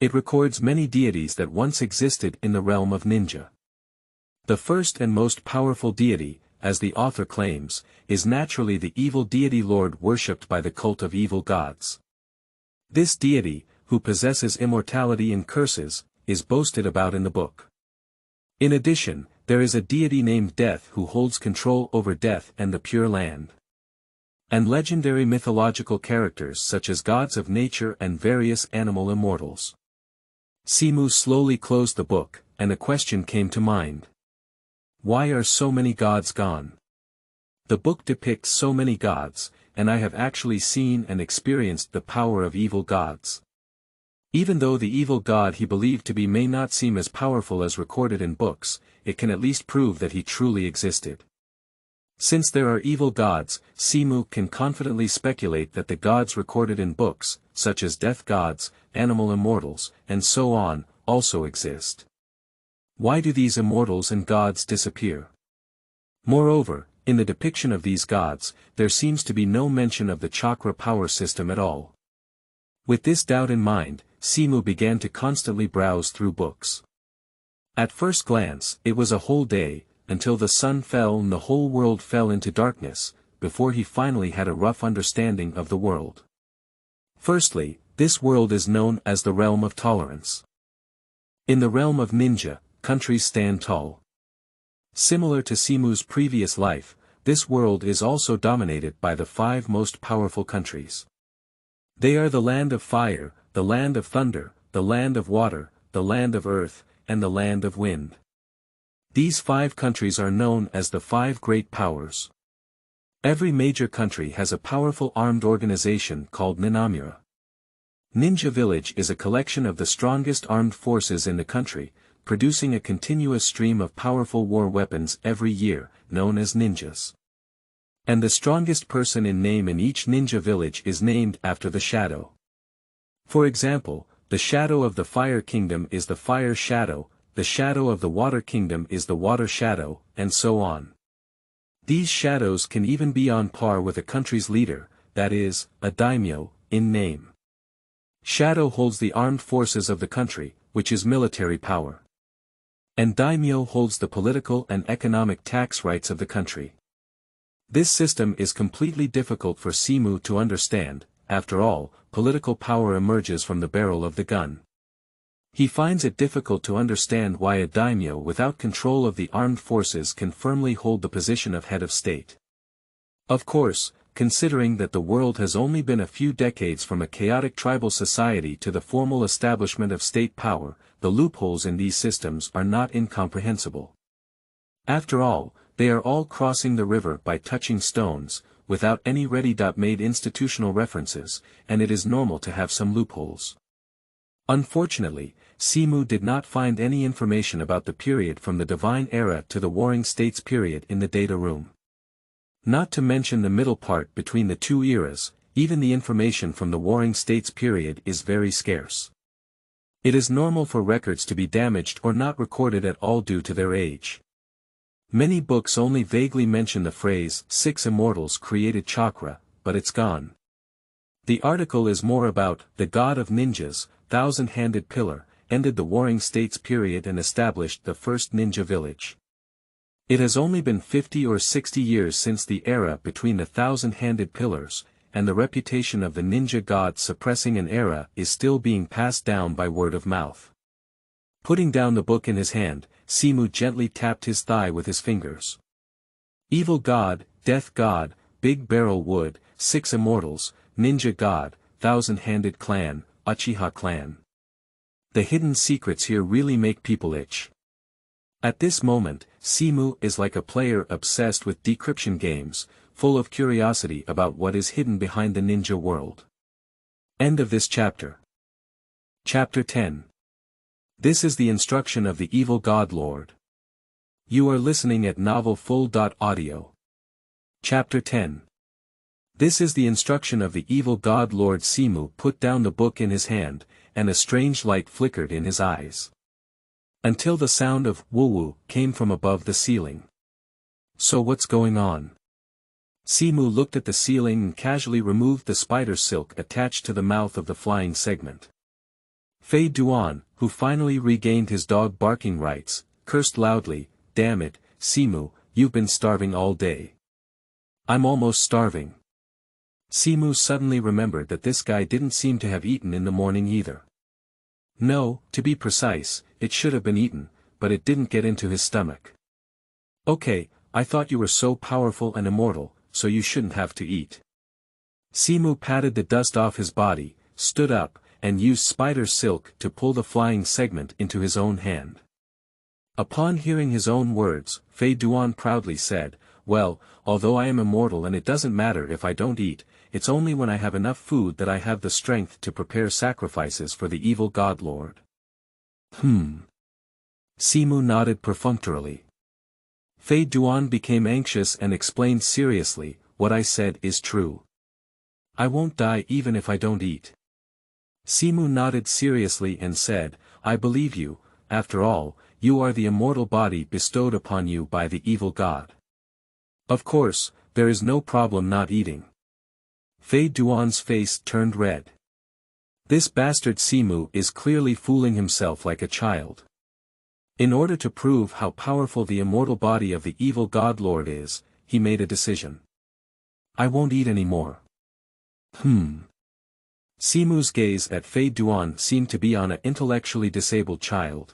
It records many deities that once existed in the realm of ninja. The first and most powerful deity, as the author claims, is naturally the evil deity lord worshipped by the cult of evil gods. This deity, who possesses immortality and curses, is boasted about in the book. In addition, there is a deity named Death who holds control over death and the pure land. And legendary mythological characters such as gods of nature and various animal immortals. Simu slowly closed the book, and a question came to mind. Why are so many gods gone? The book depicts so many gods, and I have actually seen and experienced the power of evil gods. Even though the evil god he believed to be may not seem as powerful as recorded in books, it can at least prove that he truly existed. Since there are evil gods, Simu can confidently speculate that the gods recorded in books, such as death gods, animal immortals, and so on, also exist. Why do these immortals and gods disappear? Moreover, in the depiction of these gods, there seems to be no mention of the chakra power system at all. With this doubt in mind, Simu began to constantly browse through books. At first glance, it was a whole day, until the sun fell and the whole world fell into darkness, before he finally had a rough understanding of the world. Firstly, this world is known as the realm of tolerance. In the realm of ninja, countries stand tall. Similar to Simu's previous life, this world is also dominated by the 5 most powerful countries. They are the land of fire, the land of thunder, the land of water, the land of earth, and the land of wind. These 5 countries are known as the 5 great powers. Every major country has a powerful armed organization called Ninamura. Ninja Village is a collection of the strongest armed forces in the country, producing a continuous stream of powerful war weapons every year, known as ninjas. And the strongest person in name in each ninja village is named after the shadow. For example, the shadow of the Fire Kingdom is the Fire Shadow, the shadow of the Water Kingdom is the Water Shadow, and so on. These shadows can even be on par with a country's leader, that is, a daimyo, in name. Shadow holds the armed forces of the country, which is military power. And daimyo holds the political and economic tax rights of the country. This system is completely difficult for Simu to understand. After all, political power emerges from the barrel of the gun. He finds it difficult to understand why a daimyo without control of the armed forces can firmly hold the position of head of state. Of course, considering that the world has only been a few decades from a chaotic tribal society to the formal establishment of state power, the loopholes in these systems are not incomprehensible. After all, they are all crossing the river by touching stones, without any ready-made institutional references, and it is normal to have some loopholes. Unfortunately, Simu did not find any information about the period from the Divine Era to the Warring States period in the data room. Not to mention the middle part between the 2 eras, even the information from the Warring States period is very scarce. It is normal for records to be damaged or not recorded at all due to their age. Many books only vaguely mention the phrase, 6 immortals created chakra, but it's gone. The article is more about the God of Ninjas, thousand-handed pillar, ended the Warring States period and established the first ninja village. It has only been 50 or 60 years since the era between the thousand-handed pillars, and the reputation of the ninja god suppressing an era is still being passed down by word of mouth. Putting down the book in his hand, Simu gently tapped his thigh with his fingers. Evil God, Death God, Big Barrel Wood, 6 Immortals, Ninja God, Thousand-Handed Clan, Uchiha Clan. The hidden secrets here really make people itch. At this moment, Simu is like a player obsessed with decryption games, full of curiosity about what is hidden behind the ninja world. End of this chapter. Chapter 10. This is the instruction of the Evil God Lord. You are listening at novelfull.audio. Chapter 10. This is the instruction of the Evil God Lord. Simu put down the book in his hand, and a strange light flickered in his eyes. Until the sound of woo-woo came from above the ceiling. So what's going on? Simu looked at the ceiling and casually removed the spider silk attached to the mouth of the flying segment. Feidan, who finally regained his dog barking rights, cursed loudly, "Damn it, Simu, you've been starving all day." "I'm almost starving." Simu suddenly remembered that this guy didn't seem to have eaten in the morning either. No, to be precise, it should have been eaten, but it didn't get into his stomach. "Okay, I thought you were so powerful and immortal, so you shouldn't have to eat." Simu patted the dust off his body, stood up, and used spider silk to pull the flying segment into his own hand. Upon hearing his own words, Feidan proudly said, "Well, although I am immortal and it doesn't matter if I don't eat, it's only when I have enough food that I have the strength to prepare sacrifices for the Evil God Lord." Simu nodded perfunctorily. Feidan became anxious and explained seriously, "What I said is true. I won't die even if I don't eat." Simu nodded seriously and said, "I believe you, after all, you are the immortal body bestowed upon you by the Evil God. Of course, there is no problem not eating." Feidan's face turned red. This bastard Simu is clearly fooling himself like a child. In order to prove how powerful the immortal body of the Evil God Lord is, he made a decision. "I won't eat anymore." Simu's gaze at Feidan seemed to be on an intellectually disabled child.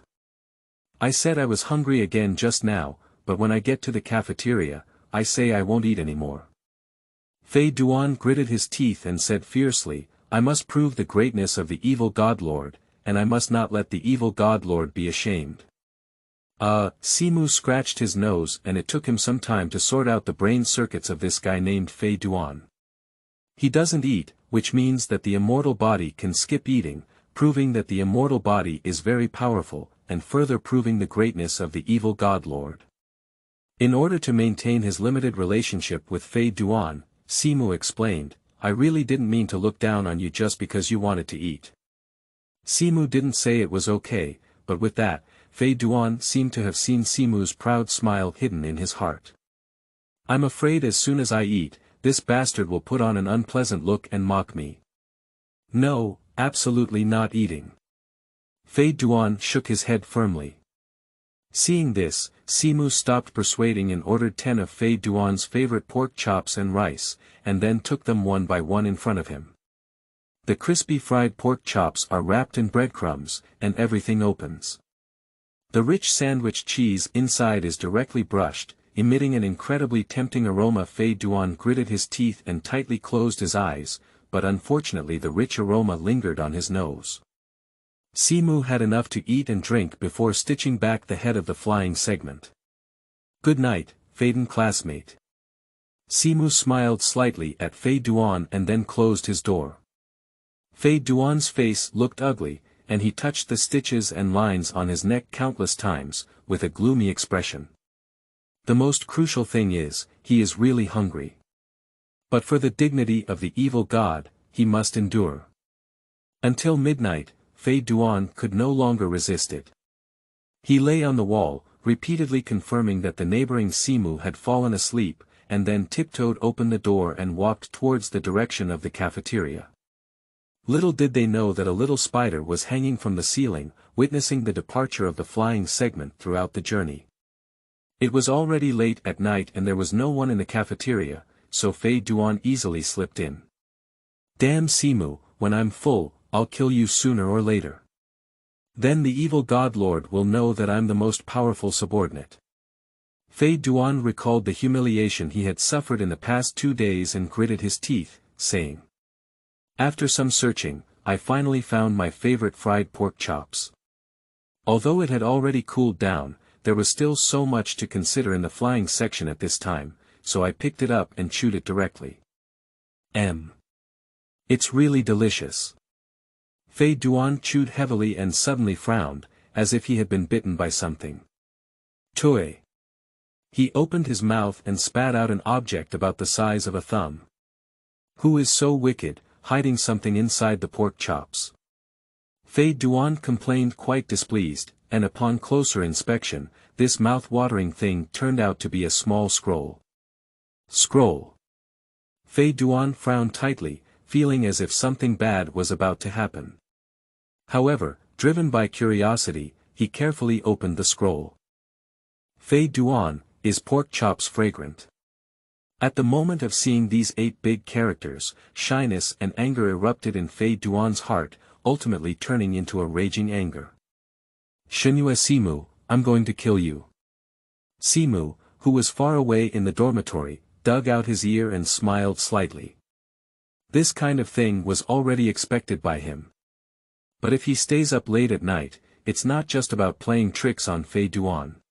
"I said I was hungry again just now, but when I get to the cafeteria, I say I won't eat anymore." Feidan gritted his teeth and said fiercely, "I must prove the greatness of the Evil God Lord, and I must not let the Evil God Lord be ashamed." Simu scratched his nose and it took him some time to sort out the brain circuits of this guy named Feidan. He doesn't eat, which means that the immortal body can skip eating, proving that the immortal body is very powerful, and further proving the greatness of the Evil God Lord. In order to maintain his limited relationship with Feidan, Simu explained, "I really didn't mean to look down on you just because you wanted to eat." Simu didn't say it was okay, but with that, Feidan seemed to have seen Simu's proud smile hidden in his heart. "I'm afraid as soon as I eat, this bastard will put on an unpleasant look and mock me." "No, absolutely not eating." Feidan shook his head firmly. Seeing this, Simu stopped persuading and ordered 10 of Feidan's favorite pork chops and rice, and then took them one by one in front of him. The crispy fried pork chops are wrapped in breadcrumbs, and everything opens. The rich sandwich cheese inside is directly brushed, emitting an incredibly tempting aroma. Feidan gritted his teeth and tightly closed his eyes, but unfortunately the rich aroma lingered on his nose. Simu had enough to eat and drink before stitching back the head of the flying segment. "Good night, Feidan classmate." Simu smiled slightly at Feidan and then closed his door. Feidan's face looked ugly, and he touched the stitches and lines on his neck countless times, with a gloomy expression. The most crucial thing is, he is really hungry. But for the dignity of the Evil God, he must endure. Until midnight, Feidan could no longer resist it. He lay on the wall, repeatedly confirming that the neighboring Simu had fallen asleep, and then tiptoed open the door and walked towards the direction of the cafeteria. Little did they know that a little spider was hanging from the ceiling, witnessing the departure of the flying segment throughout the journey. It was already late at night and there was no one in the cafeteria, so Feidan easily slipped in. "Damn Simu, when I'm full, I'll kill you sooner or later. Then the evil god lord will know that I'm the most powerful subordinate." Feidan recalled the humiliation he had suffered in the past 2 days and gritted his teeth, saying, "After some searching, I finally found my favorite fried pork chops." Although it had already cooled down, there was still so much to consider in the flying section at this time, so I picked it up and chewed it directly. It's really delicious. Feidan chewed heavily and suddenly frowned, as if he had been bitten by something. Toy. He opened his mouth and spat out an object about the size of a thumb. Who is so wicked, hiding something inside the pork chops? Feidan complained quite displeased, and upon closer inspection, this mouth-watering thing turned out to be a small scroll. Scroll. Feidan frowned tightly, feeling as if something bad was about to happen. However, driven by curiosity, he carefully opened the scroll. Feidan, is pork chops fragrant? At the moment of seeing these 8 big characters, shyness and anger erupted in Feidan's heart, ultimately turning into a raging anger. "Shinue Simu, I'm going to kill you." Simu, who was far away in the dormitory, dug out his ear and smiled slightly. This kind of thing was already expected by him. But if he stays up late at night, it's not just about playing tricks on Feidan.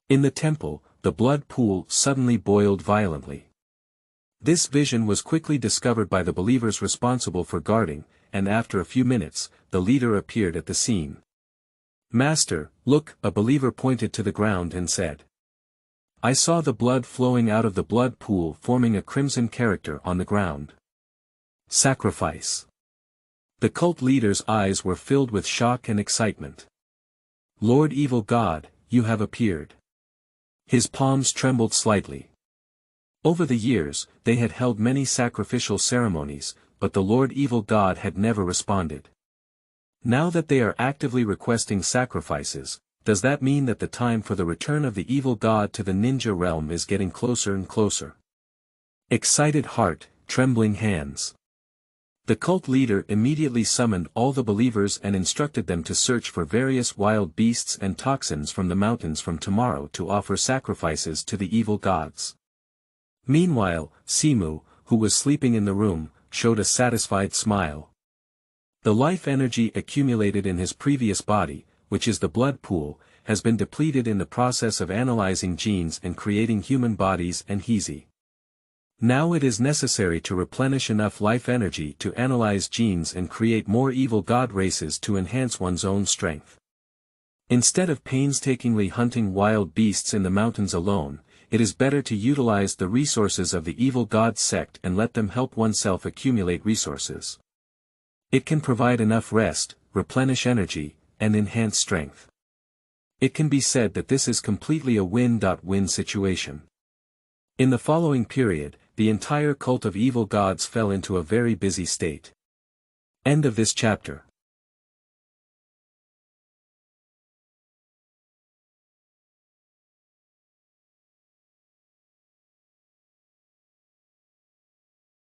In the temple, the blood pool suddenly boiled violently. This vision was quickly discovered by the believers responsible for guarding, and after a few minutes, the leader appeared at the scene. "Master, look," a believer pointed to the ground and said. "I saw the blood flowing out of the blood pool forming a crimson character on the ground." Sacrifice. The cult leader's eyes were filled with shock and excitement. "Lord Evil God, you have appeared." His palms trembled slightly. Over the years, they had held many sacrificial ceremonies, but the Lord Evil God had never responded. Now that they are actively requesting sacrifices, does that mean that the time for the return of the evil god to the ninja realm is getting closer and closer? Excited heart, trembling hands. The cult leader immediately summoned all the believers and instructed them to search for various wild beasts and toxins from the mountains from tomorrow to offer sacrifices to the evil gods. Meanwhile, Simu, who was sleeping in the room, showed a satisfied smile. The life energy accumulated in his previous body, which is the blood pool, has been depleted in the process of analyzing genes and creating human bodies and Hezi. Now it is necessary to replenish enough life energy to analyze genes and create more evil god races to enhance one's own strength. Instead of painstakingly hunting wild beasts in the mountains alone, it is better to utilize the resources of the Evil God Sect and let them help oneself accumulate resources. It can provide enough rest, replenish energy, and enhance strength. It can be said that this is completely a win-win situation. In the following period, the entire cult of evil gods fell into a very busy state. End of this chapter.